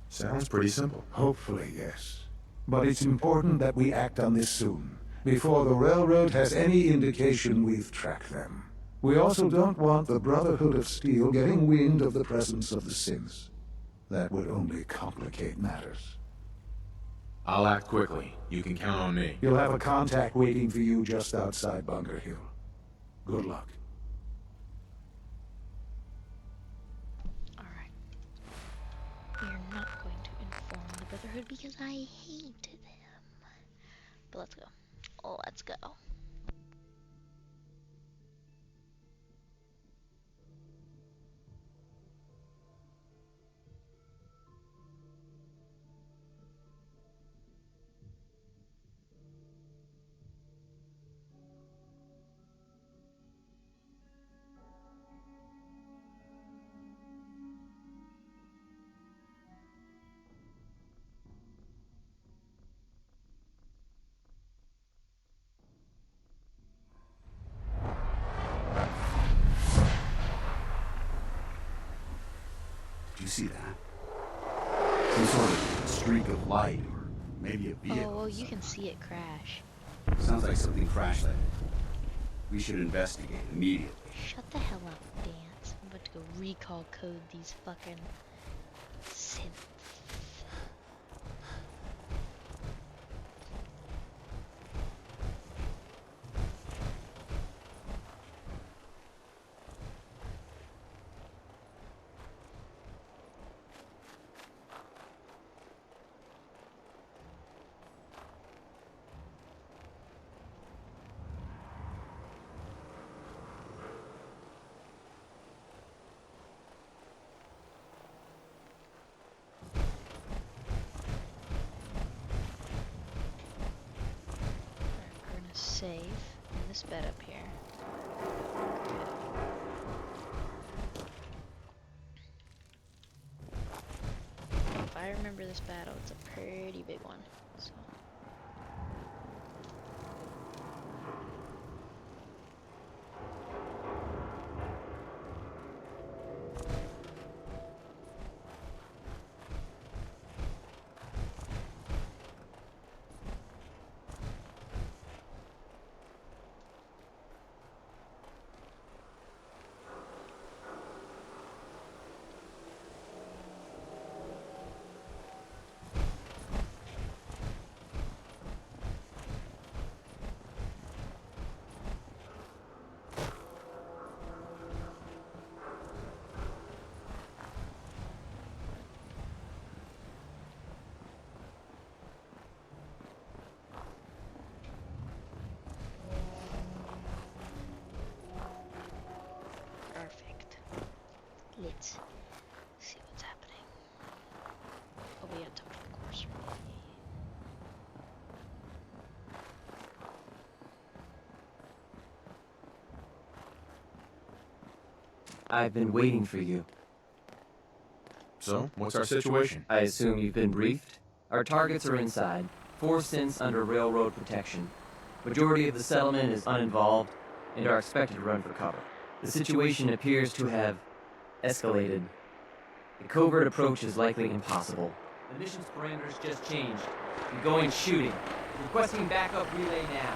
Sounds pretty simple. Hopefully, yes. But it's important that we act on this soon, before the Railroad has any indication we've tracked them. We also don't want the Brotherhood of Steel getting wind of the presence of the synths. That would only complicate matters. I'll act quickly. You can count on me. You'll have a contact waiting for you just outside Bunker Hill. Good luck. Alright. We are not going to inform the Brotherhood because I hate them. But let's go. Oh, let's go. Do you see that? Some sort of streak of light, or maybe a vehicle. Oh, well, you can see it crash. Sounds like something crashed there. We should investigate immediately. Shut the hell up, Dance. I'm about to go recall code these fucking synths. Save in this bed up here. If I remember this battle, it's a pretty big one. So. I've been waiting for you. So, what's our situation? I assume you've been briefed? Our targets are inside. 4 synths under railroad protection. Majority of the settlement is uninvolved and are expected to run for cover. The situation appears to have escalated. A covert approach is likely impossible. The mission's parameters just changed. I'm going shooting. Requesting backup relay now.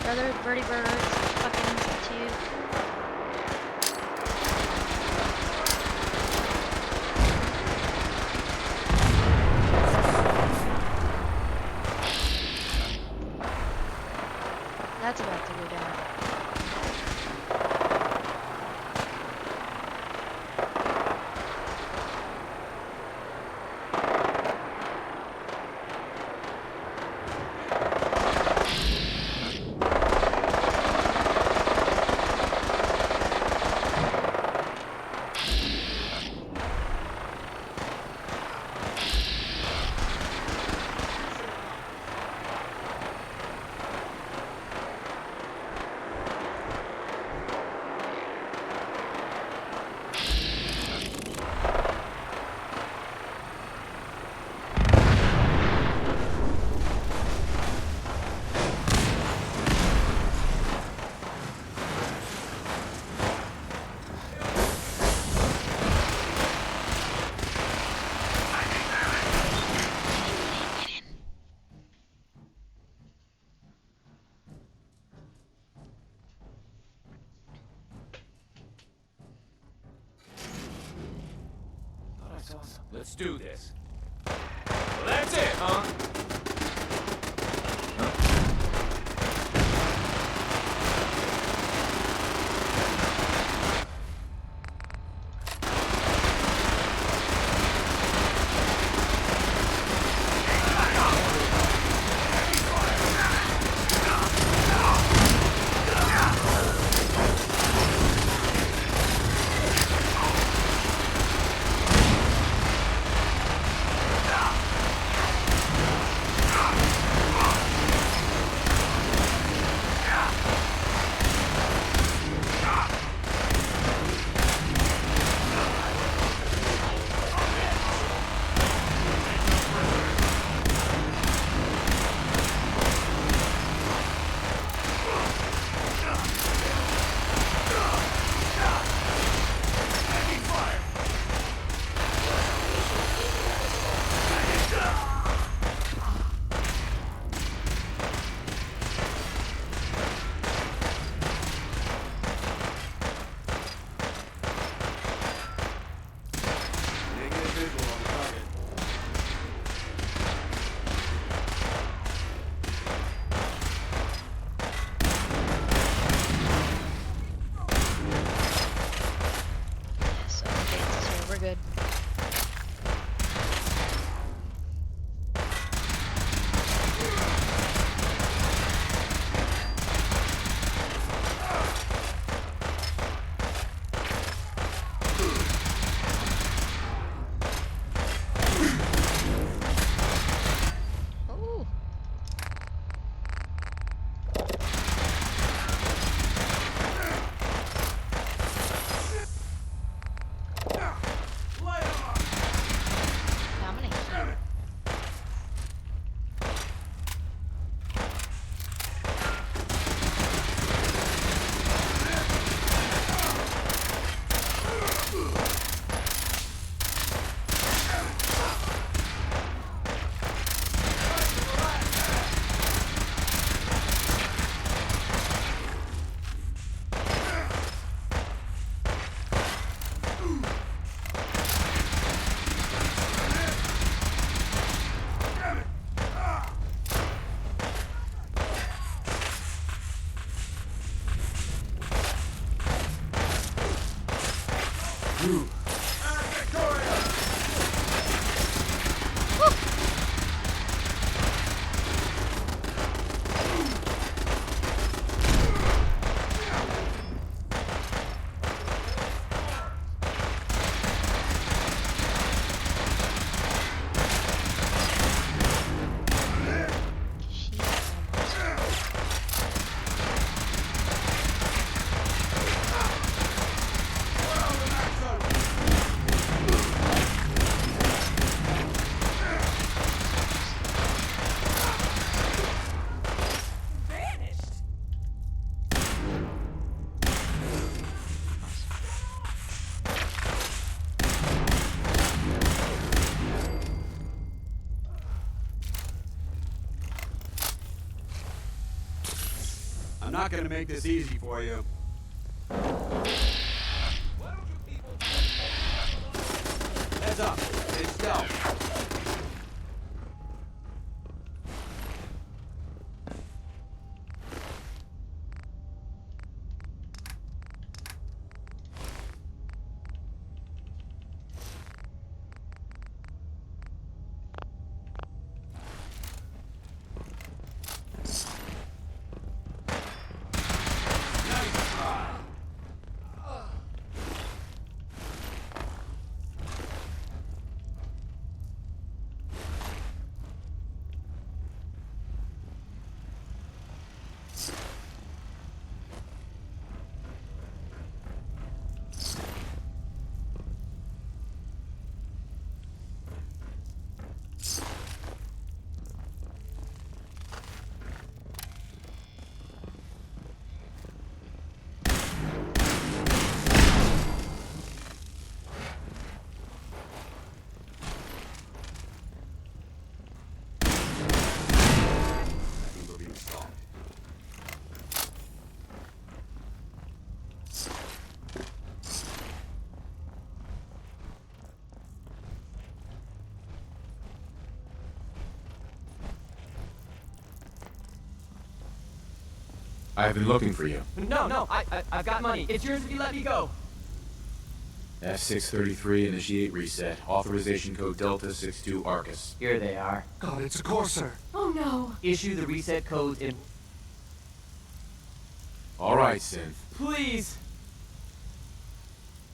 Brother, birdie birds, fucking too. That's about to go down. Let's do this. Well, that's it, huh? I'm not gonna make this easy for you. Heads up. It's stealth. I've been looking for you. No, I've got money. It's yours if you let me go. F633, initiate reset. Authorization code Delta 62 Arcus. Here they are. God, it's a Corsair. Oh no. Issue the reset codes in... All right, Synth. Please.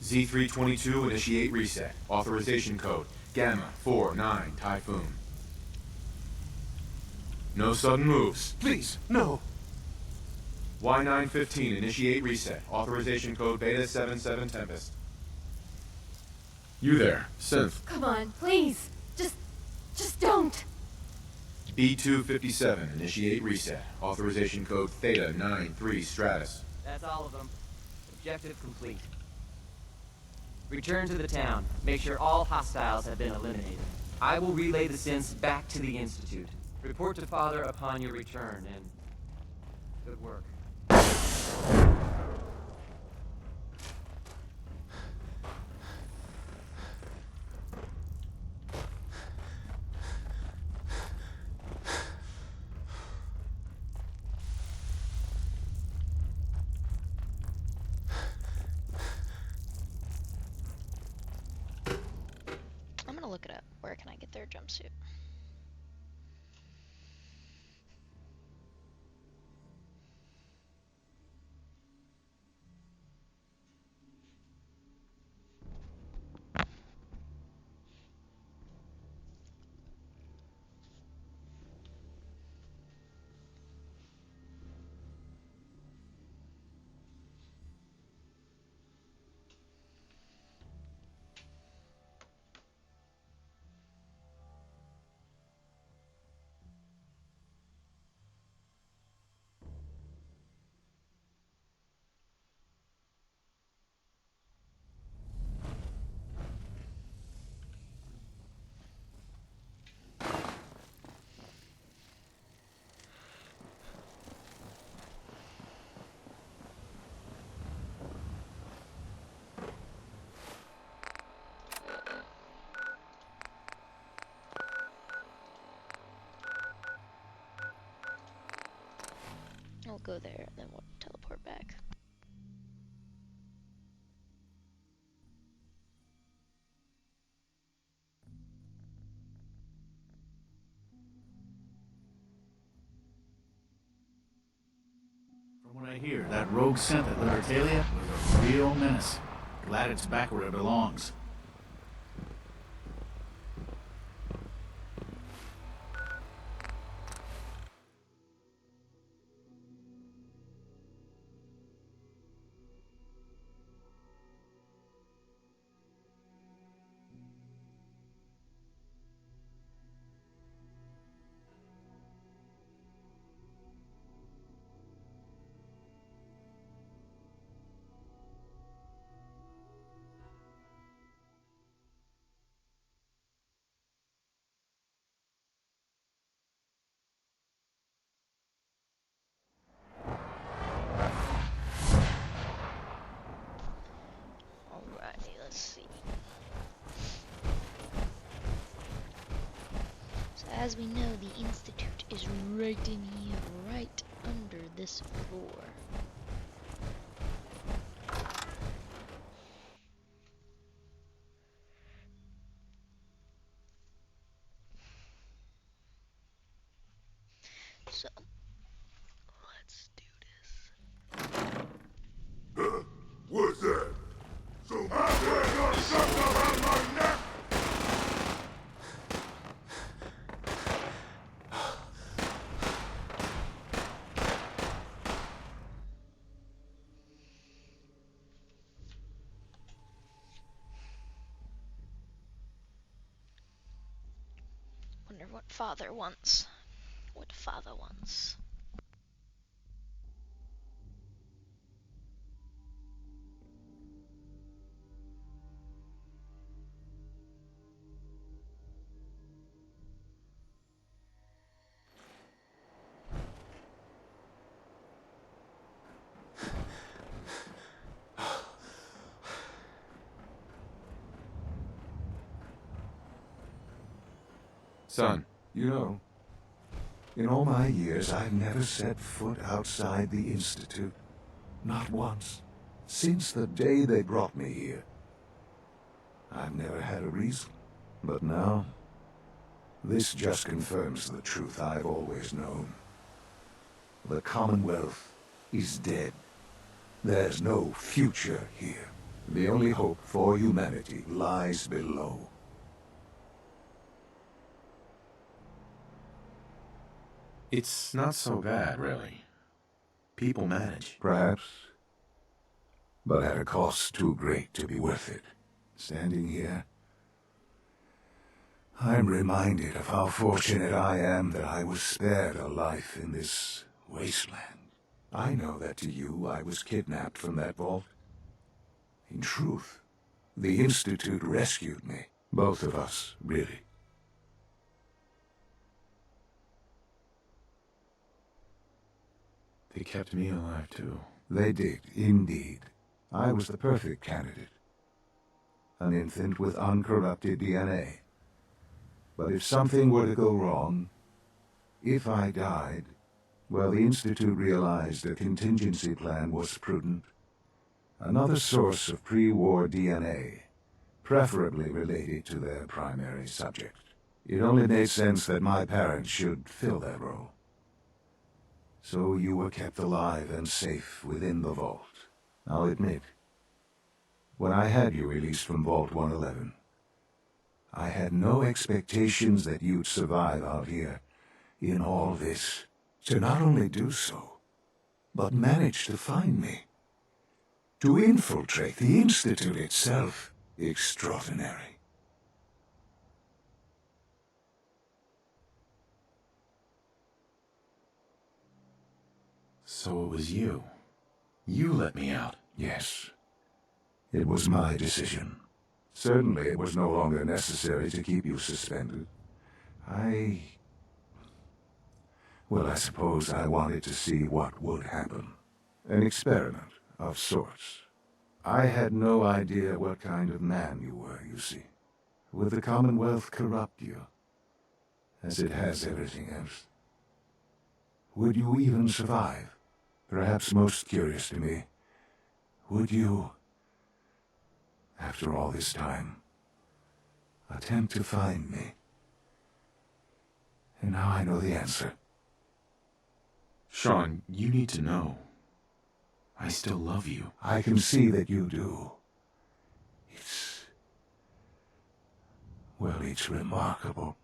Z322, initiate reset. Authorization code Gamma 49 Typhoon. No sudden moves. Please, no. Y915, initiate reset. Authorization code Beta 77 Tempest. You there, Synth. Come on, please. Just don't. B257, initiate reset. Authorization code Theta 93 Stratus. That's all of them. Objective complete. Return to the town. Make sure all hostiles have been eliminated. I will relay the synths back to the Institute. Report to Father upon your return, and good work. I'm gonna look it up. Where can I get their jumpsuit? We'll go there and then we'll teleport back. From what I hear, that rogue synth at Libertalia was a real menace. Glad it's back where it belongs. Alrighty, let's see. So as we know, the Institute is right in here, right under this floor. So, let's do this. What's that? So you're sucked around my neck? Wonder what Father wants. What Father wants. Son. You know, In all my years, I've never set foot outside the Institute. Not once. Since the day they brought me here. I've never had a reason. But now, this just confirms the truth I've always known. The Commonwealth is dead. There's no future here. The only hope for humanity lies below. It's not so bad, really. People manage. Perhaps. But at a cost too great to be worth it. Standing here, I'm reminded of how fortunate I am that I was spared a life in this wasteland. I know that to you I was kidnapped from that vault. In truth, the Institute rescued me. Both of us, really. They kept me alive, too. They did, indeed. I was the perfect candidate. An infant with uncorrupted DNA. But if something were to go wrong, if I died, well, the Institute realized a contingency plan was prudent. Another source of pre-war DNA, preferably related to their primary subject. It only made sense that my parents should fill that role. So you were kept alive and safe within the vault. I'll admit, when I had you released from Vault 111, I had no expectations that you'd survive out here in all this. To not only do so, but manage to find me. To infiltrate the Institute itself. Extraordinary. So it was you. You let me out. Yes. It was my decision. Certainly it was no longer necessary to keep you suspended. Well, I suppose I wanted to see what would happen. An experiment of sorts. I had no idea what kind of man you were, you see. Would the Commonwealth corrupt you, as it has everything else? Would you even survive? Perhaps most curious to me, would you, after all this time, attempt to find me? And now I know the answer. Sean, you need to know. I still love you. I can see that you do. It's remarkable.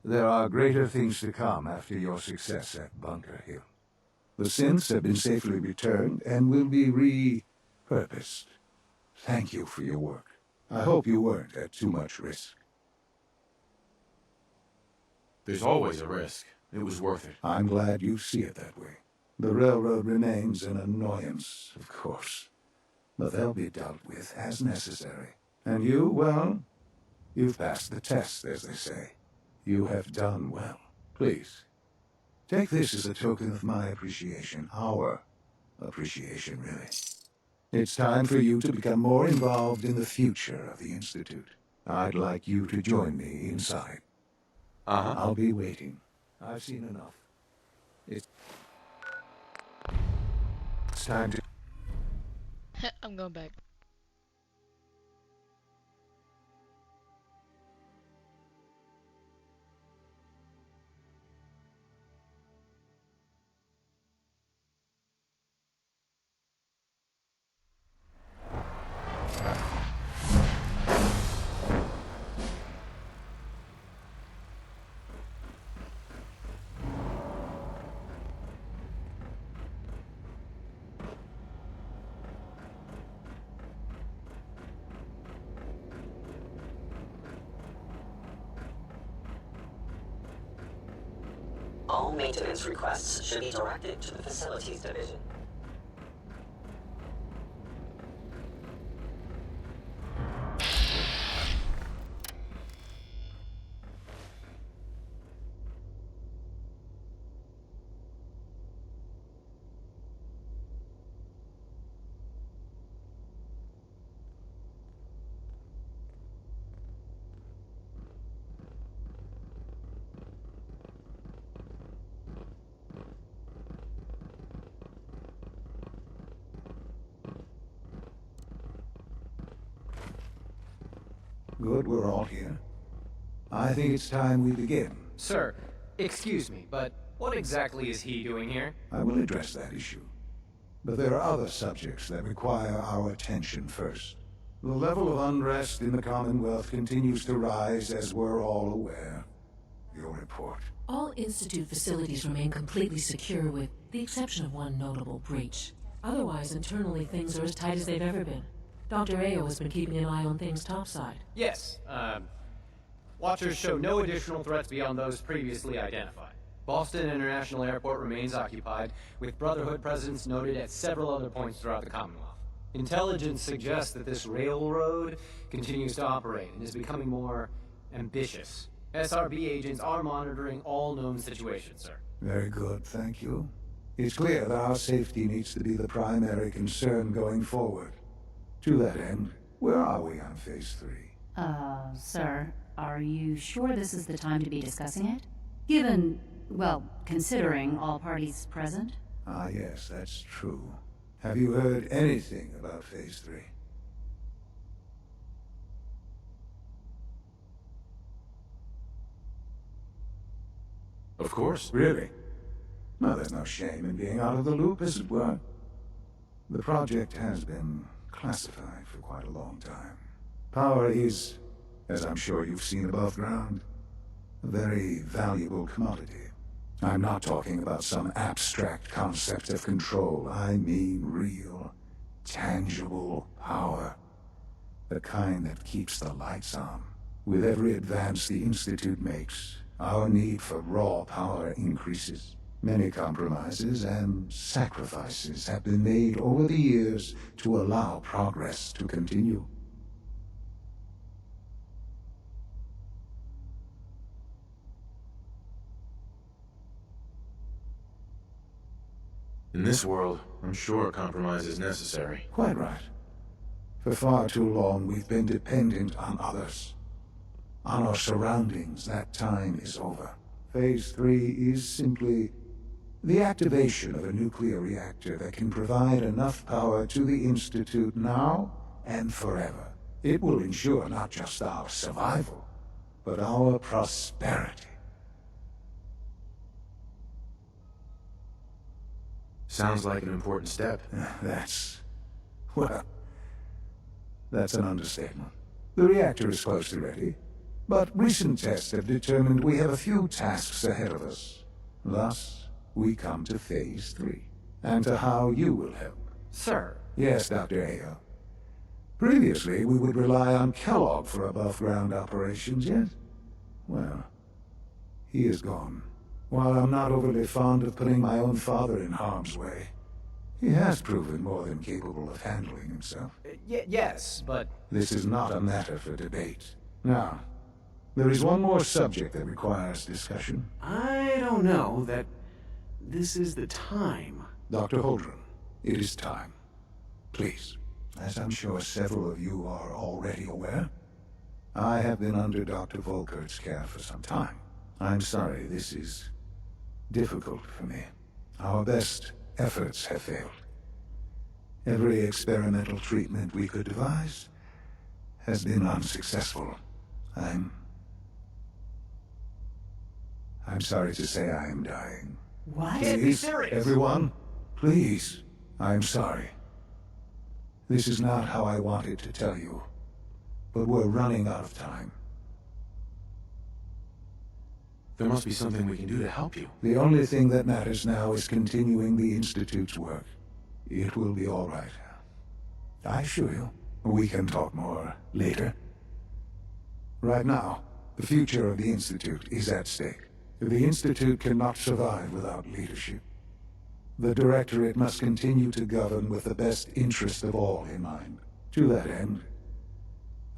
There are greater things to come after your success at Bunker Hill. The synths have been safely returned and will be repurposed. Thank you for your work. I hope you weren't at too much risk. There's always a risk. It was worth it. I'm glad you see it that way. The railroad remains an annoyance, of course. But they'll be dealt with as necessary. And you, well, you've passed the test, as they say. You have done well. Please, take this as a token of my appreciation. Our appreciation, really. It's time for you to become more involved in the future of the Institute. I'd like you to join me inside. I'll be waiting. I've seen enough. It's time to... I'm going back. All maintenance requests should be directed to the Facilities Division. Good, we're all here. I think it's time we begin. Sir, excuse me, but what exactly is he doing here? I will address that issue. But there are other subjects that require our attention first. The level of unrest in the Commonwealth continues to rise, as we're all aware. Your report. All Institute facilities remain completely secure with the exception of one notable breach. Otherwise, internally, things are as tight as they've ever been. Dr. Ayo has been keeping an eye on things topside. Yes, Watchers show no additional threats beyond those previously identified. Boston International Airport remains occupied, with Brotherhood presence noted at several other points throughout the Commonwealth. Intelligence suggests that this railroad continues to operate and is becoming more ambitious. SRB agents are monitoring all known situations, sir. Very good, thank you. It's clear that our safety needs to be the primary concern going forward. To that end, where are we on Phase 3? Sir, are you sure this is the time to be discussing it? Given, well, considering all parties present? Ah, yes, that's true. Have you heard anything about Phase 3? Of course. Really? No, there's no shame in being out of the loop, as it were. The project has been classified for quite a long time. Power is, as I'm sure you've seen above ground, a very valuable commodity. I'm not talking about some abstract concept of control. I mean real, tangible power. The kind that keeps the lights on. With every advance the Institute makes, our need for raw power increases. Many compromises and sacrifices have been made over the years to allow progress to continue. In this world, I'm sure a compromise is necessary. Quite right. For far too long, we've been dependent on others. On our surroundings. That time is over. Phase 3 is simply the activation of a nuclear reactor that can provide enough power to the Institute now and forever. It will ensure not just our survival, but our prosperity. Sounds like an important step. That's an understatement. The reactor is close to ready, but recent tests have determined we have a few tasks ahead of us. Thus, we come to Phase 3, and to how you will help. Sir. Yes, Dr. Ayo. Previously, we would rely on Kellogg for above-ground operations, yet, well, he is gone. While I'm not overly fond of putting my own father in harm's way, he has proven more than capable of handling himself. Yes, but... This is not a matter for debate. Now, there is one more subject that requires discussion. I don't know that this is the time. Dr. Holdren, it is time. Please, as I'm sure several of you are already aware, I have been under Dr. Volkert's care for some time. I'm sorry, this is difficult for me. Our best efforts have failed. Every experimental treatment we could devise has been unsuccessful. I'm sorry to say I am dying. What? Can't be serious. Everyone, please. I'm sorry. This is not how I wanted to tell you, but we're running out of time. There must be something we can do to help you. The only thing that matters now is continuing the Institute's work. It will be all right. I assure you, we can talk more later. Right now, the future of the Institute is at stake. The Institute cannot survive without leadership. The Directorate must continue to govern with the best interest of all in mind. To that end,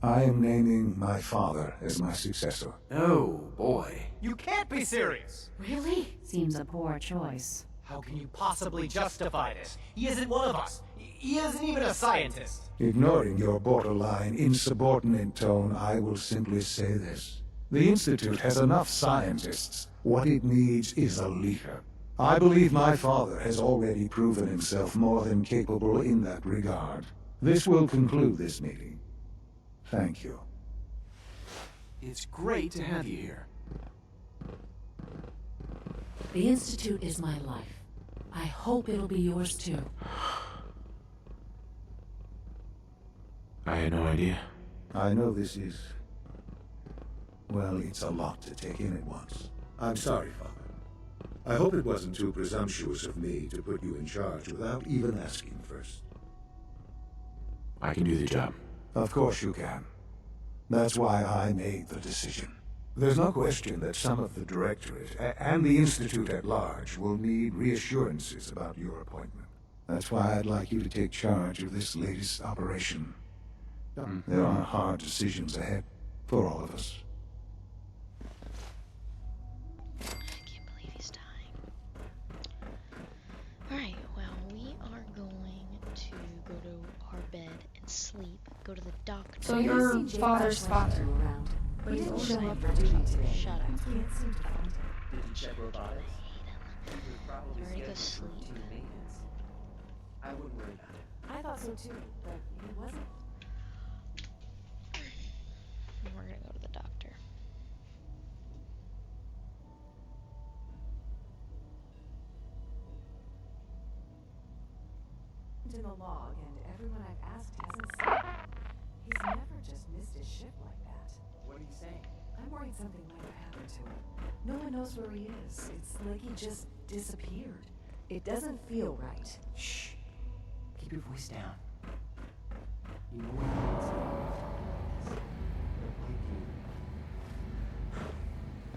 I am naming my father as my successor. Oh, boy. You can't be serious! Really? Seems a poor choice. How can you possibly justify this? He isn't one of us. He isn't even a scientist. Ignoring your borderline, insubordinate tone, I will simply say this. The Institute has enough scientists. What it needs is a leader. I believe my father has already proven himself more than capable in that regard. This will conclude this meeting. Thank you. It's great to have you here. The Institute is my life. I hope it'll be yours too. I had no idea. I know this is... well, it's a lot to take in at once. I'm sorry, Father. I hope it wasn't too presumptuous of me to put you in charge without even asking first. I can do the job. Of course you can. That's why I made the decision. There's no question that some of the Directorate and the Institute at large will need reassurances about your appointment. That's why I'd like you to take charge of this latest operation. There are hard decisions ahead for all of us. I can't believe he's dying. Alright, well, we are going to go to our bed and sleep. Go to the doctor. So your father's father. But He didn't show also up for duty today. Shut up. Can't seem to find him. Did you check robotics? You're ready to go sleep. I wouldn't worry about it. I thought so too, but he wasn't. And we're gonna go to the doctor. In the log, and everyone I've asked hasn't seen him. He's never just missed his ship like that. What are you saying? I'm worried something might have happened to him. No one knows where he is. It's like he just disappeared. It doesn't feel right. Shh. Keep your voice down. You know what it is.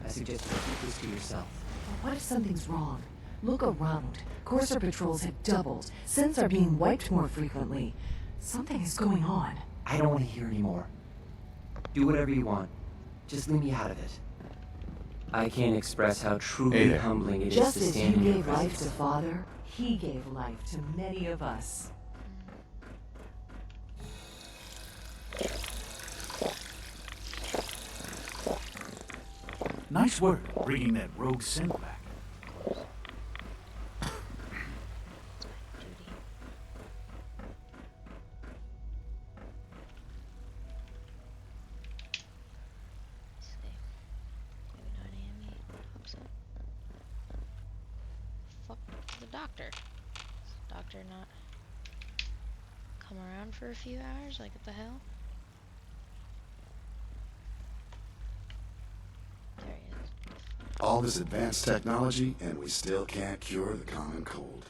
I suggest you keep this to yourself. But what if something's wrong? Look around. Courser patrols have doubled. Scents are being wiped more frequently. Something is going on. I don't want to hear anymore. Do whatever you want. Just leave me out of it. I can't express how truly humbling it is Just to as stand you in your gave life presence. to Father, he gave life to many of us. Nice work bringing that rogue scent back. Fuck the doctor. Does the doctor not come around for a few hours? Like, what the hell? There he is. All this advanced technology, and we still can't cure the common cold.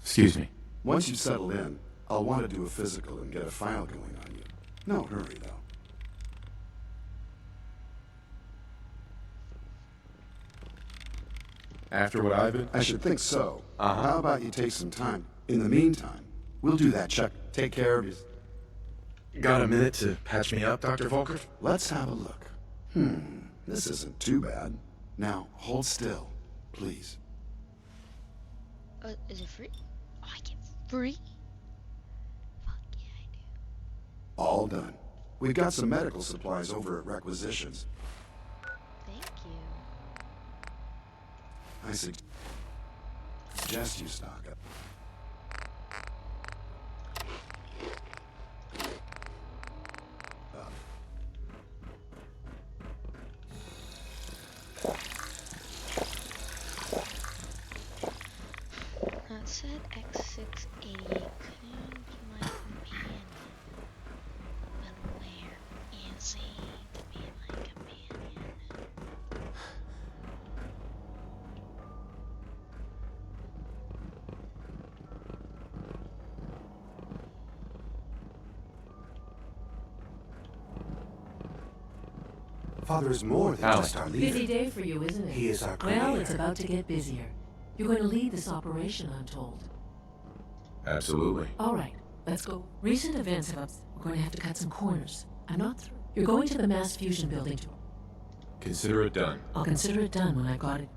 Excuse me. Once you settle in, I'll want to do a physical and get a file going on you. No hurry, though. After what I've been... I should think so. How about you take some time? In the meantime, we'll do that check. Take care of yourself. Got a minute to patch me up, Dr. Volker? Let's have a look. This isn't too bad. Now, hold still, please. Is it free? Oh, I get free? Fuck yeah, I do. All done. We've got some medical supplies over at Requisitions. Thank you. I suggest you stock up. That said X688 could be my companion. But where is he to be my companion? Father is more than just our leader. Busy day for you, isn't it? He is our Well, creator. it's about to get busier. You're going to lead this operation, I'm told. Absolutely. All right, let's go. Recent events have... We're going to have to cut some corners. I'm not through. You're going to the mass fusion building to... Consider it done. I'll consider it done when I've got it.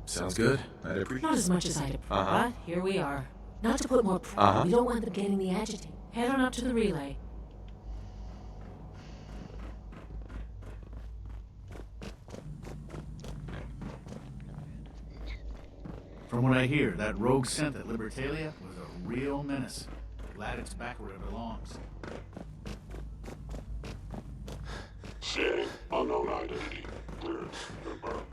Sounds good. I'd appreciate Not as much as I'd... Uh-huh. But here we are. Not to put more pressure. Uh-huh. We don't want them getting the agitated. Head on up to the relay. From what I hear, that rogue scent at Libertalia was a real menace. Glad it's back where it belongs. Scanning. Unknown identity. Clearance confirmed.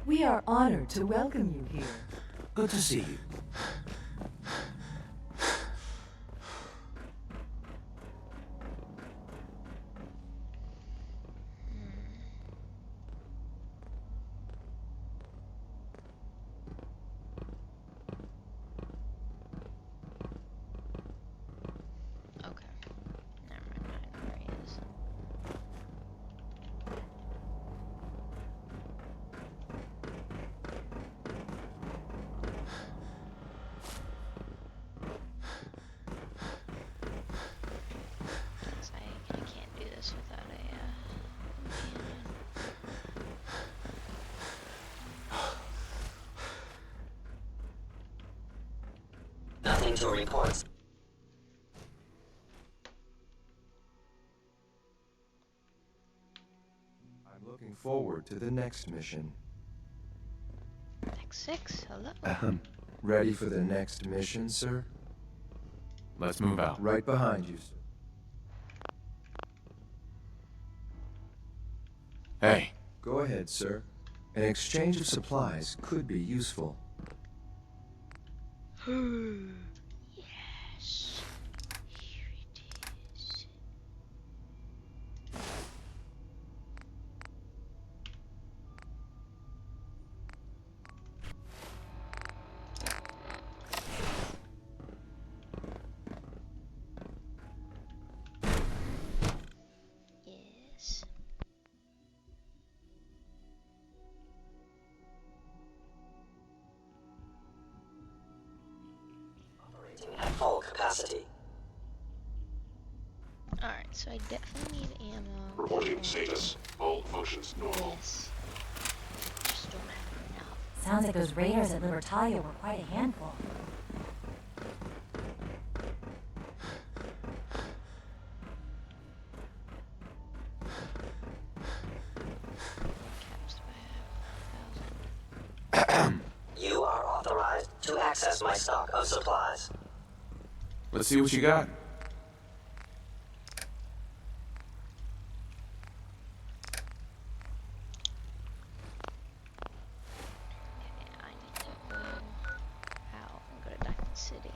We are honored to welcome you here. Good to see you. Okay. Never mind. I know where he is. Guess I can't do this without a companion. Nothing to report. I'm looking forward to the next mission. X6, hello. Ready for the next mission, sir? Let's move out. Right behind you, sir. Hey. Go ahead, sir. An exchange of supplies could be useful. Yes. Here it is. Yes. At full capacity. Alright, so I definitely need ammo. Reporting status. All functions normal. Yes. Just don't have enough. Sounds like those raiders at Libertalia were quite a handful. You are authorized to access my stock of supplies. Let's see what you got. I need to go out and go to Diamond City.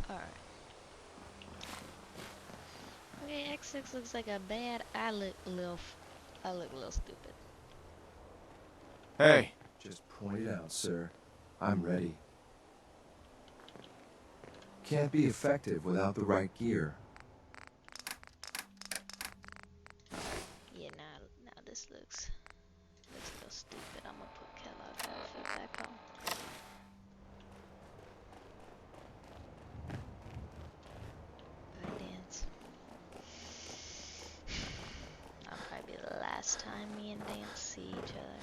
Alright. Okay, X6 looks like a bad. I look a little stupid. Hey. Just point it out, sir. I'm ready. Can't be effective without the right gear. Yeah, now this looks a little stupid. I'm gonna put Kellogg's outfit back on. Alright, dance. That'll probably be the last time me and Dance see each other.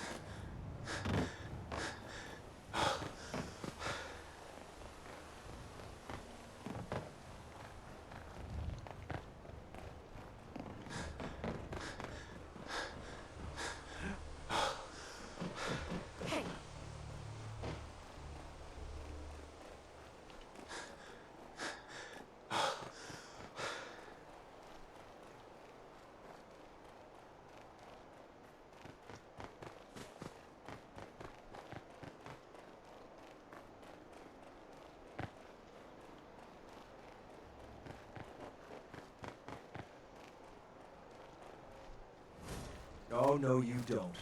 Oh, no, you don't.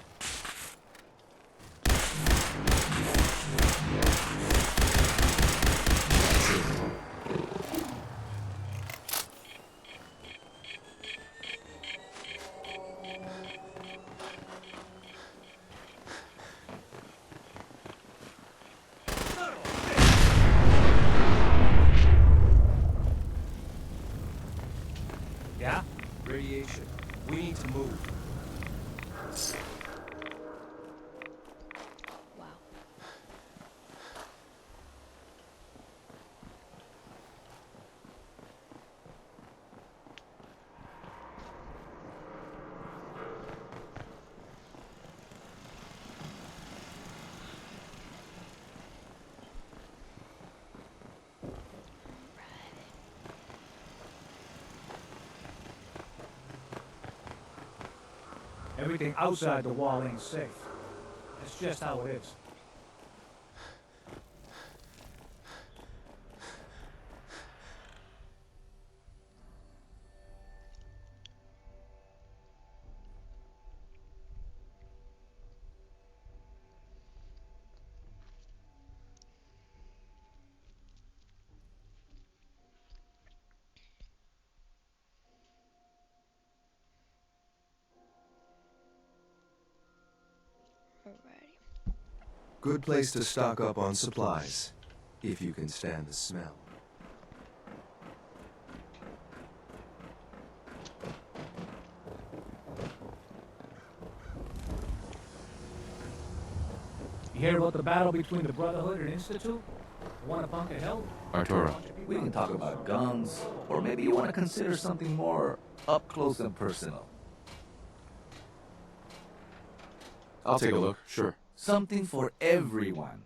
Yeah? Radiation. We need to move. Wow. Everything outside the wall ain't safe. That's just how it is. Alrighty. Good place to stock up on supplies, if you can stand the smell. You hear about the battle between the Brotherhood and Institute? The one at Bunker Hill? Arturo. We can talk about guns, or maybe you want to consider something more up close and personal. I'll take a look, sure. Something for everyone.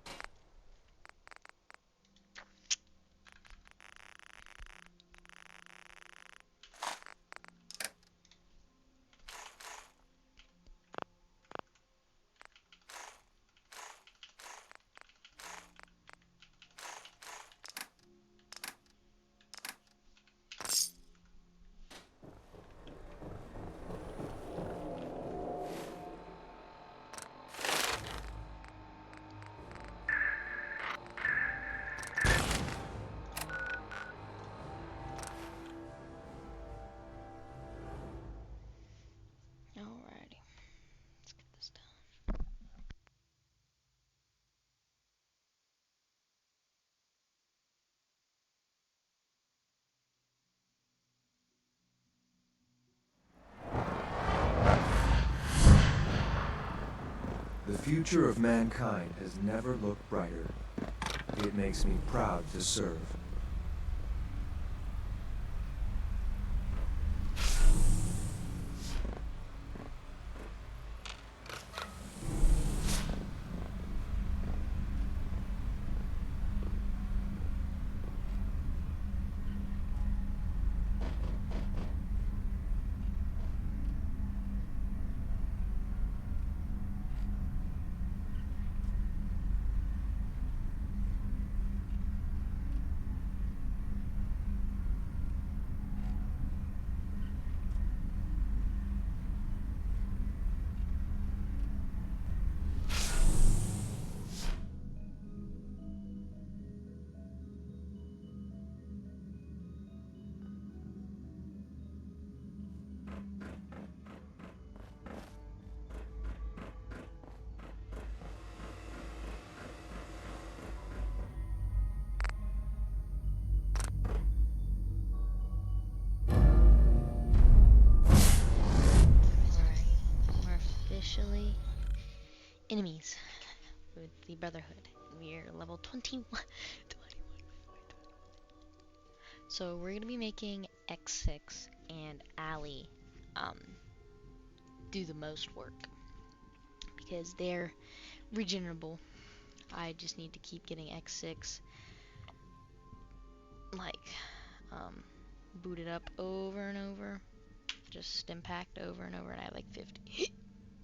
Alrighty. Let's get this done. The future of mankind has never looked brighter. It makes me proud to serve. Officially enemies with the Brotherhood. We're level 21. So we're gonna be making X6 and Allie do the most work because they're regenerable. I just need to keep getting X6 like booted up over and over, just stim packed over and over, and I have like 50.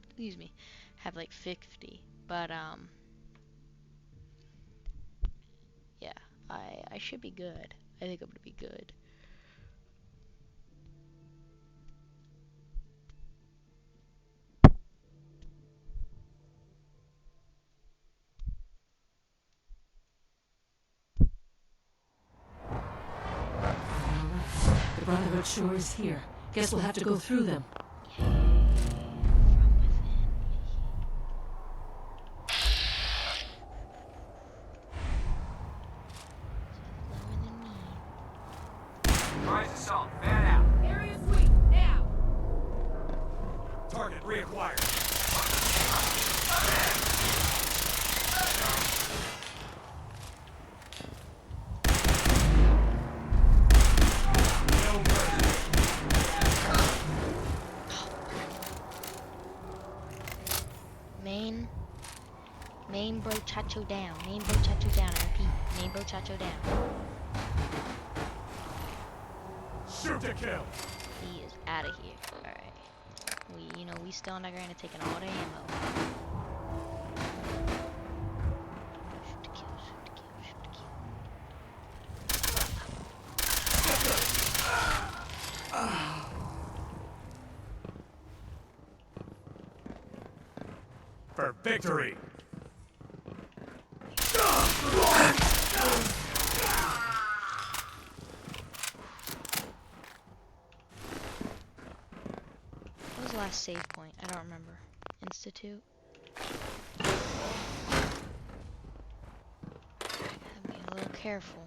Excuse me, have like 50, but yeah, I should be good. I think I'm gonna be good. Brotherhood sure is here. Guess we'll have to go through them. Rise assault, fan out. Area sweep, now! Target reacquired. Main bro chacho down. Main bro chacho down. I repeat. Main bro chacho down. Shoot to kill. He is out of here. Alright. We still on that ground and taking all the ammo. Shoot to kill, shoot to kill, shoot to kill. For victory. What was the last save point? I don't remember. Institute? Gotta be a little careful.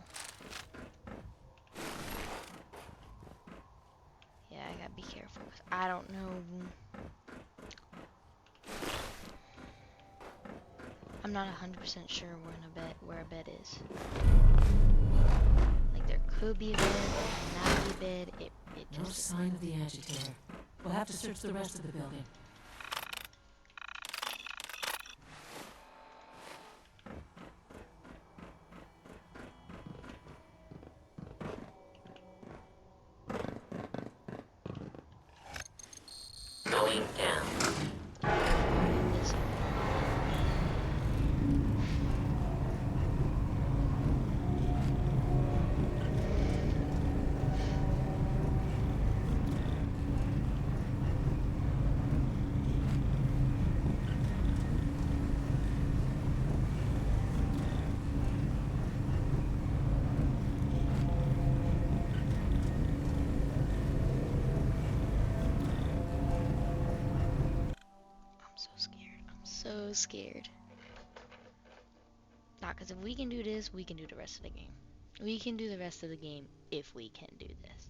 Yeah, I gotta be careful, 'cause I don't know. I'm not 100% sure where a bed is. Like, there could be a bed, there could not be a bed. It No just... sign of the agitator. We'll have to search the rest of the building. Going down. So scared. Nah, because if we can do this, we can do the rest of the game. We can do the rest of the game if we can do this.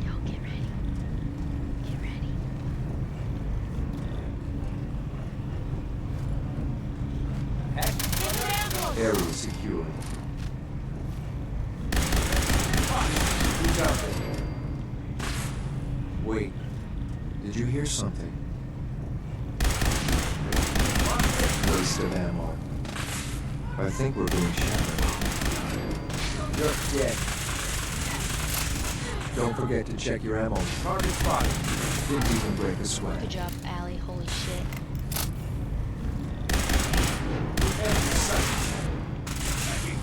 Yo, get ready. Get ready. Area secure. Who's out there? Wait. Did you hear something? Waste of ammo. I think we're being shot. You're dead. Don't forget to check your ammo. Target spotted. Didn't even break a sweat. Good job, Allie. Holy shit.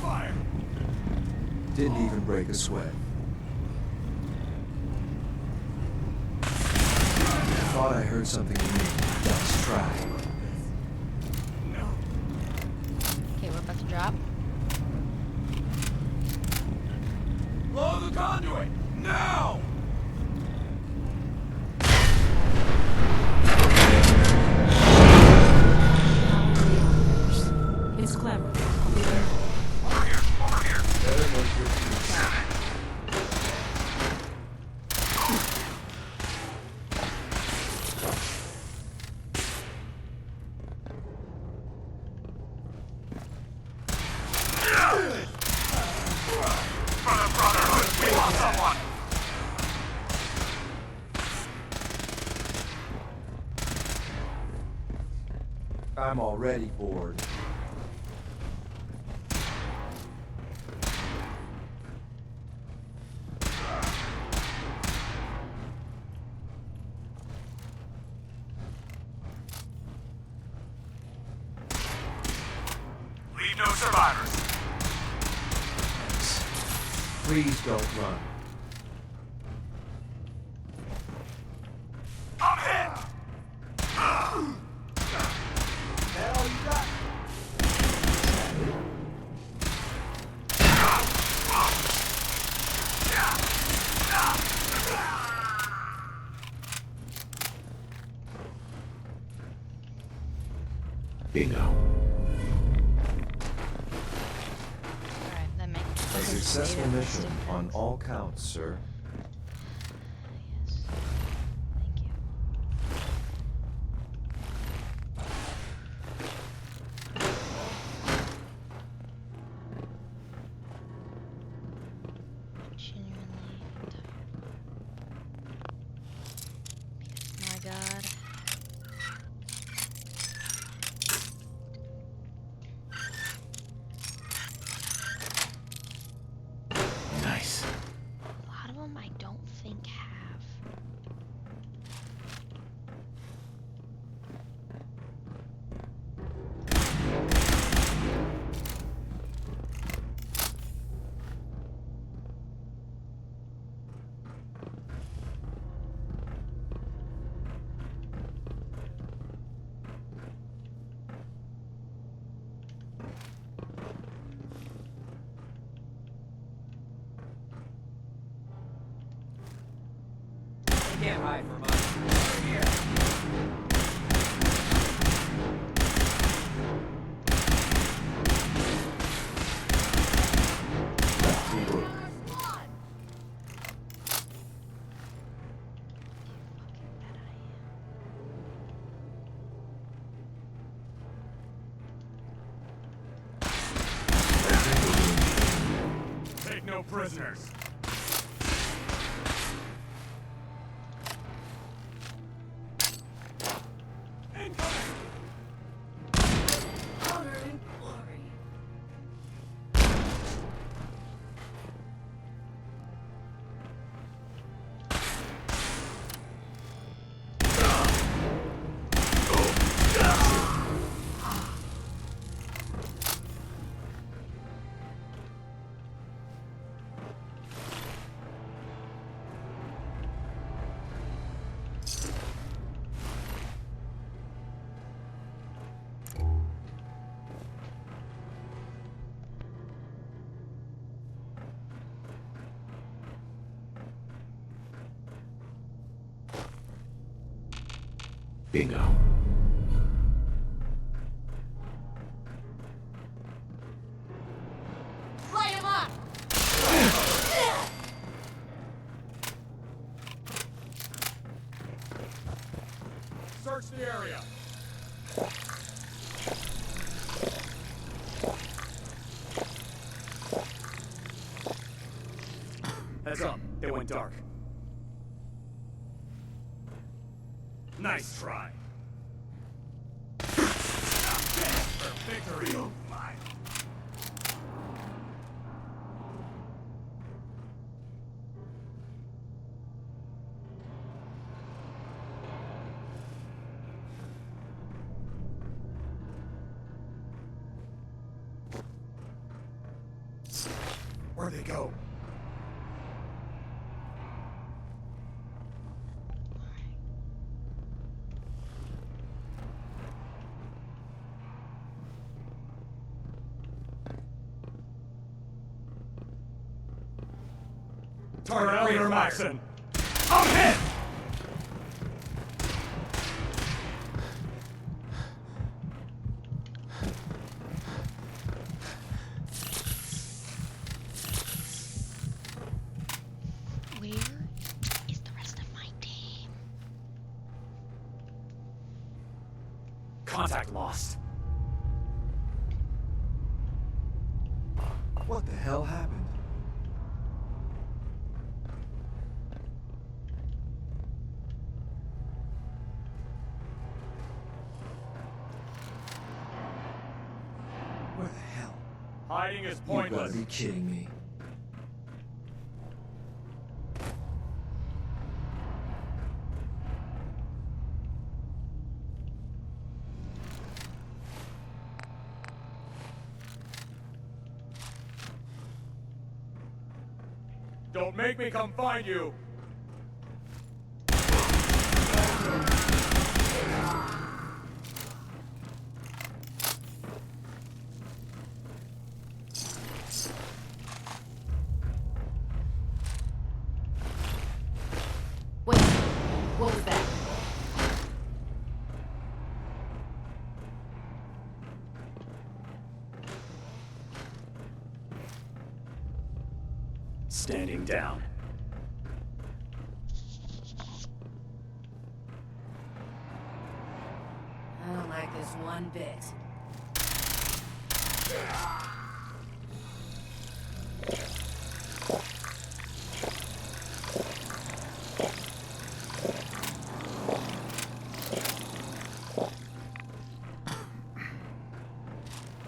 Fire. Didn't even break a sweat. Thought I heard something new. Let's try. Okay, we're about to drop. Blow the conduit! Now! It's clever. I'm already bored. Leave no survivors. Please don't run. Bingo. Alright, that makes A successful mission on all counts, sir. Yes. Thank you. Genuinely tired. My God. Nice. A lot of them I don't think have. You can't hide from us. Over here. Take no prisoners. Honor and glory. Bingo. Light him up! Search the area. Heads up, they went dark. Nice try. For victory, oh my. Where'd they go? Target Leader Maxson. I'm hit! Where is the rest of my team? Contact lost. What the hell happened? Where the hell? Hiding is You pointless. gotta be kidding me. Don't make me come find you. Wait, what was that? Standing down. I don't like this one bit.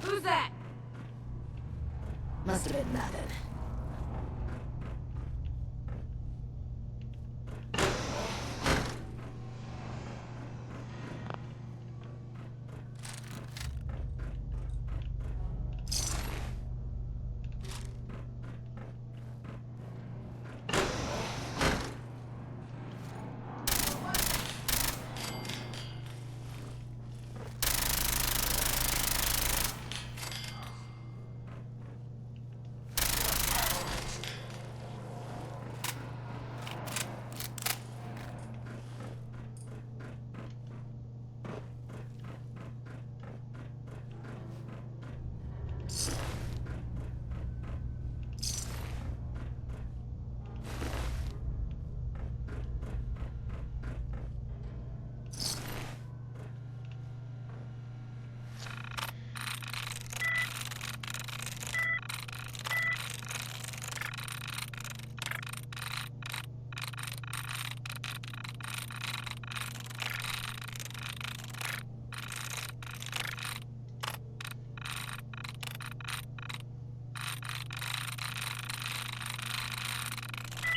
Who's that? Must have been nothing.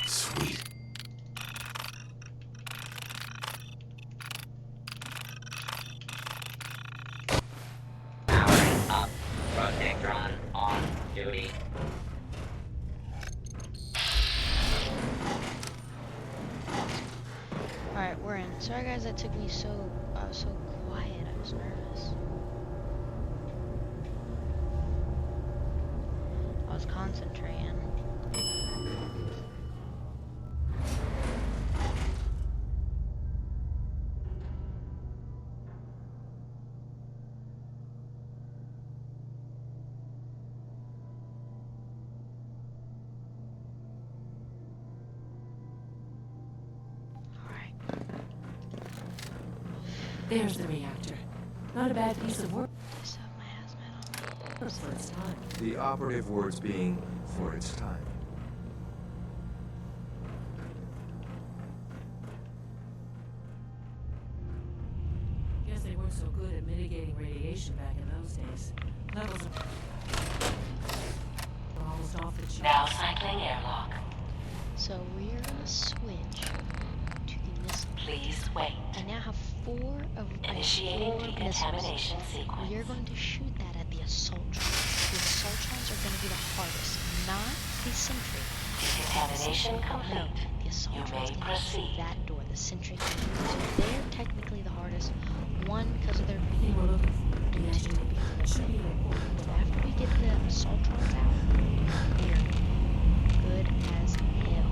Sweet. Powering up. Protectron on duty. Alright, we're in. Sorry guys that took me so quiet. I was nervous. I was concentrating. There's the reactor. Not a bad piece of work. Just have my hazmat on. For its time. The operative words being for its time. Guess they weren't so good at mitigating radiation back in those days. Levels are almost off the chart. Now cycling airlock. So we're gonna switch to the missile. Please wait. I now have 4 of Initiating 4 decontamination missiles. sequence. We are going to shoot that at the Assaultrons. The Assaultrons are going to be the hardest, not the Sentry. Decontamination complete. No, the Assaultrons You may can proceed. shoot that door. The Sentry can shoot. So they're technically the hardest. 1, because of their Thing we're looking for. and 2, Reaction because should be important. but after we get the Assaultrons out, we're good as hell.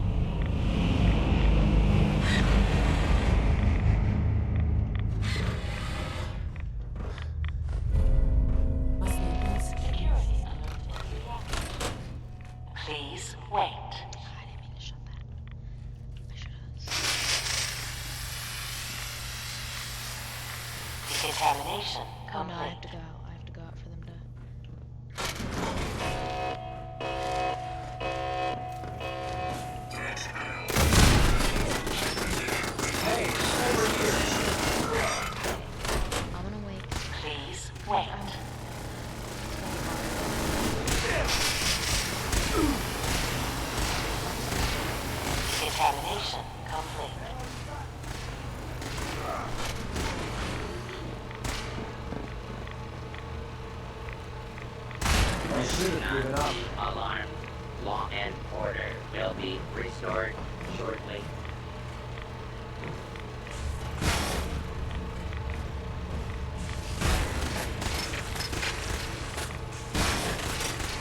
Must be a good Security alert in reactor. Please wait. I didn't mean to shut that. I should have. Decontamination Oh no, I have complete. to go out. I have to go out for them to. Hey, over here. I'm gonna wait. Please wait. Decontamination complete. I should have given up. Alarm. Law and order will be restored shortly.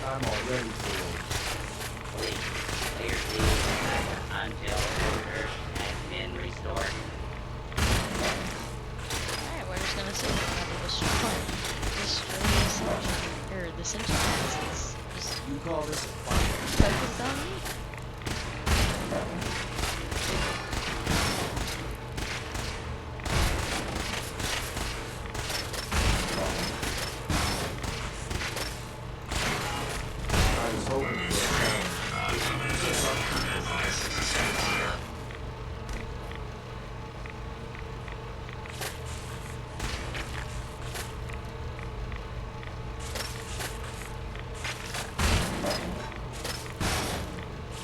I'm already full. Please clear the until order has been restored. Alright, we're just gonna sit here and destroy the Sentry. Or the Sentry. You call this a fight? Focus on me.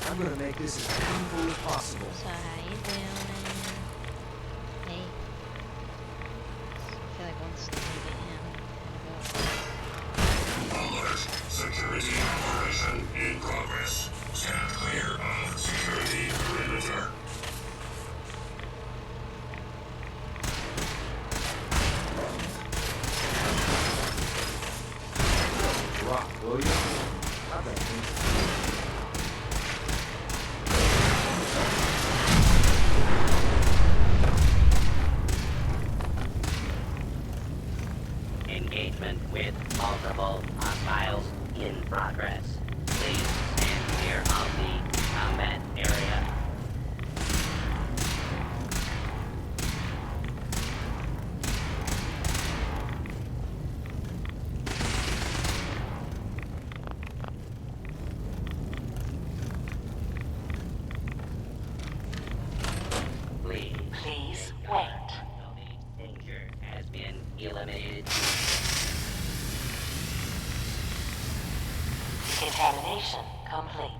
I'm gonna make this as painful as possible. So how you doing? Hey. I feel like once we get him, Alert. Security operation in progress. Stand clear of security perimeter. Rock, will you? Not that thing. Engagement with multiple hostiles in progress. Please stand clear of the combat area. Please wait. Danger has been eliminated. Contamination complete.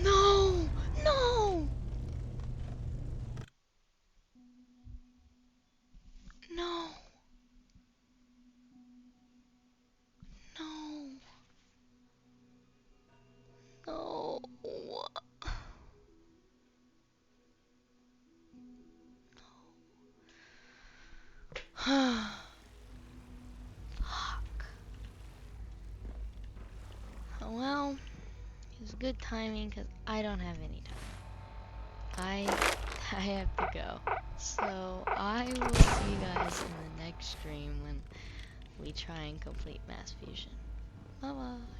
No! No! No! No! No! Fuck. Well, it's good timing because I don't have any time. I have to go. So I will see you guys in the next stream when we try and complete mass fusion. Bye bye.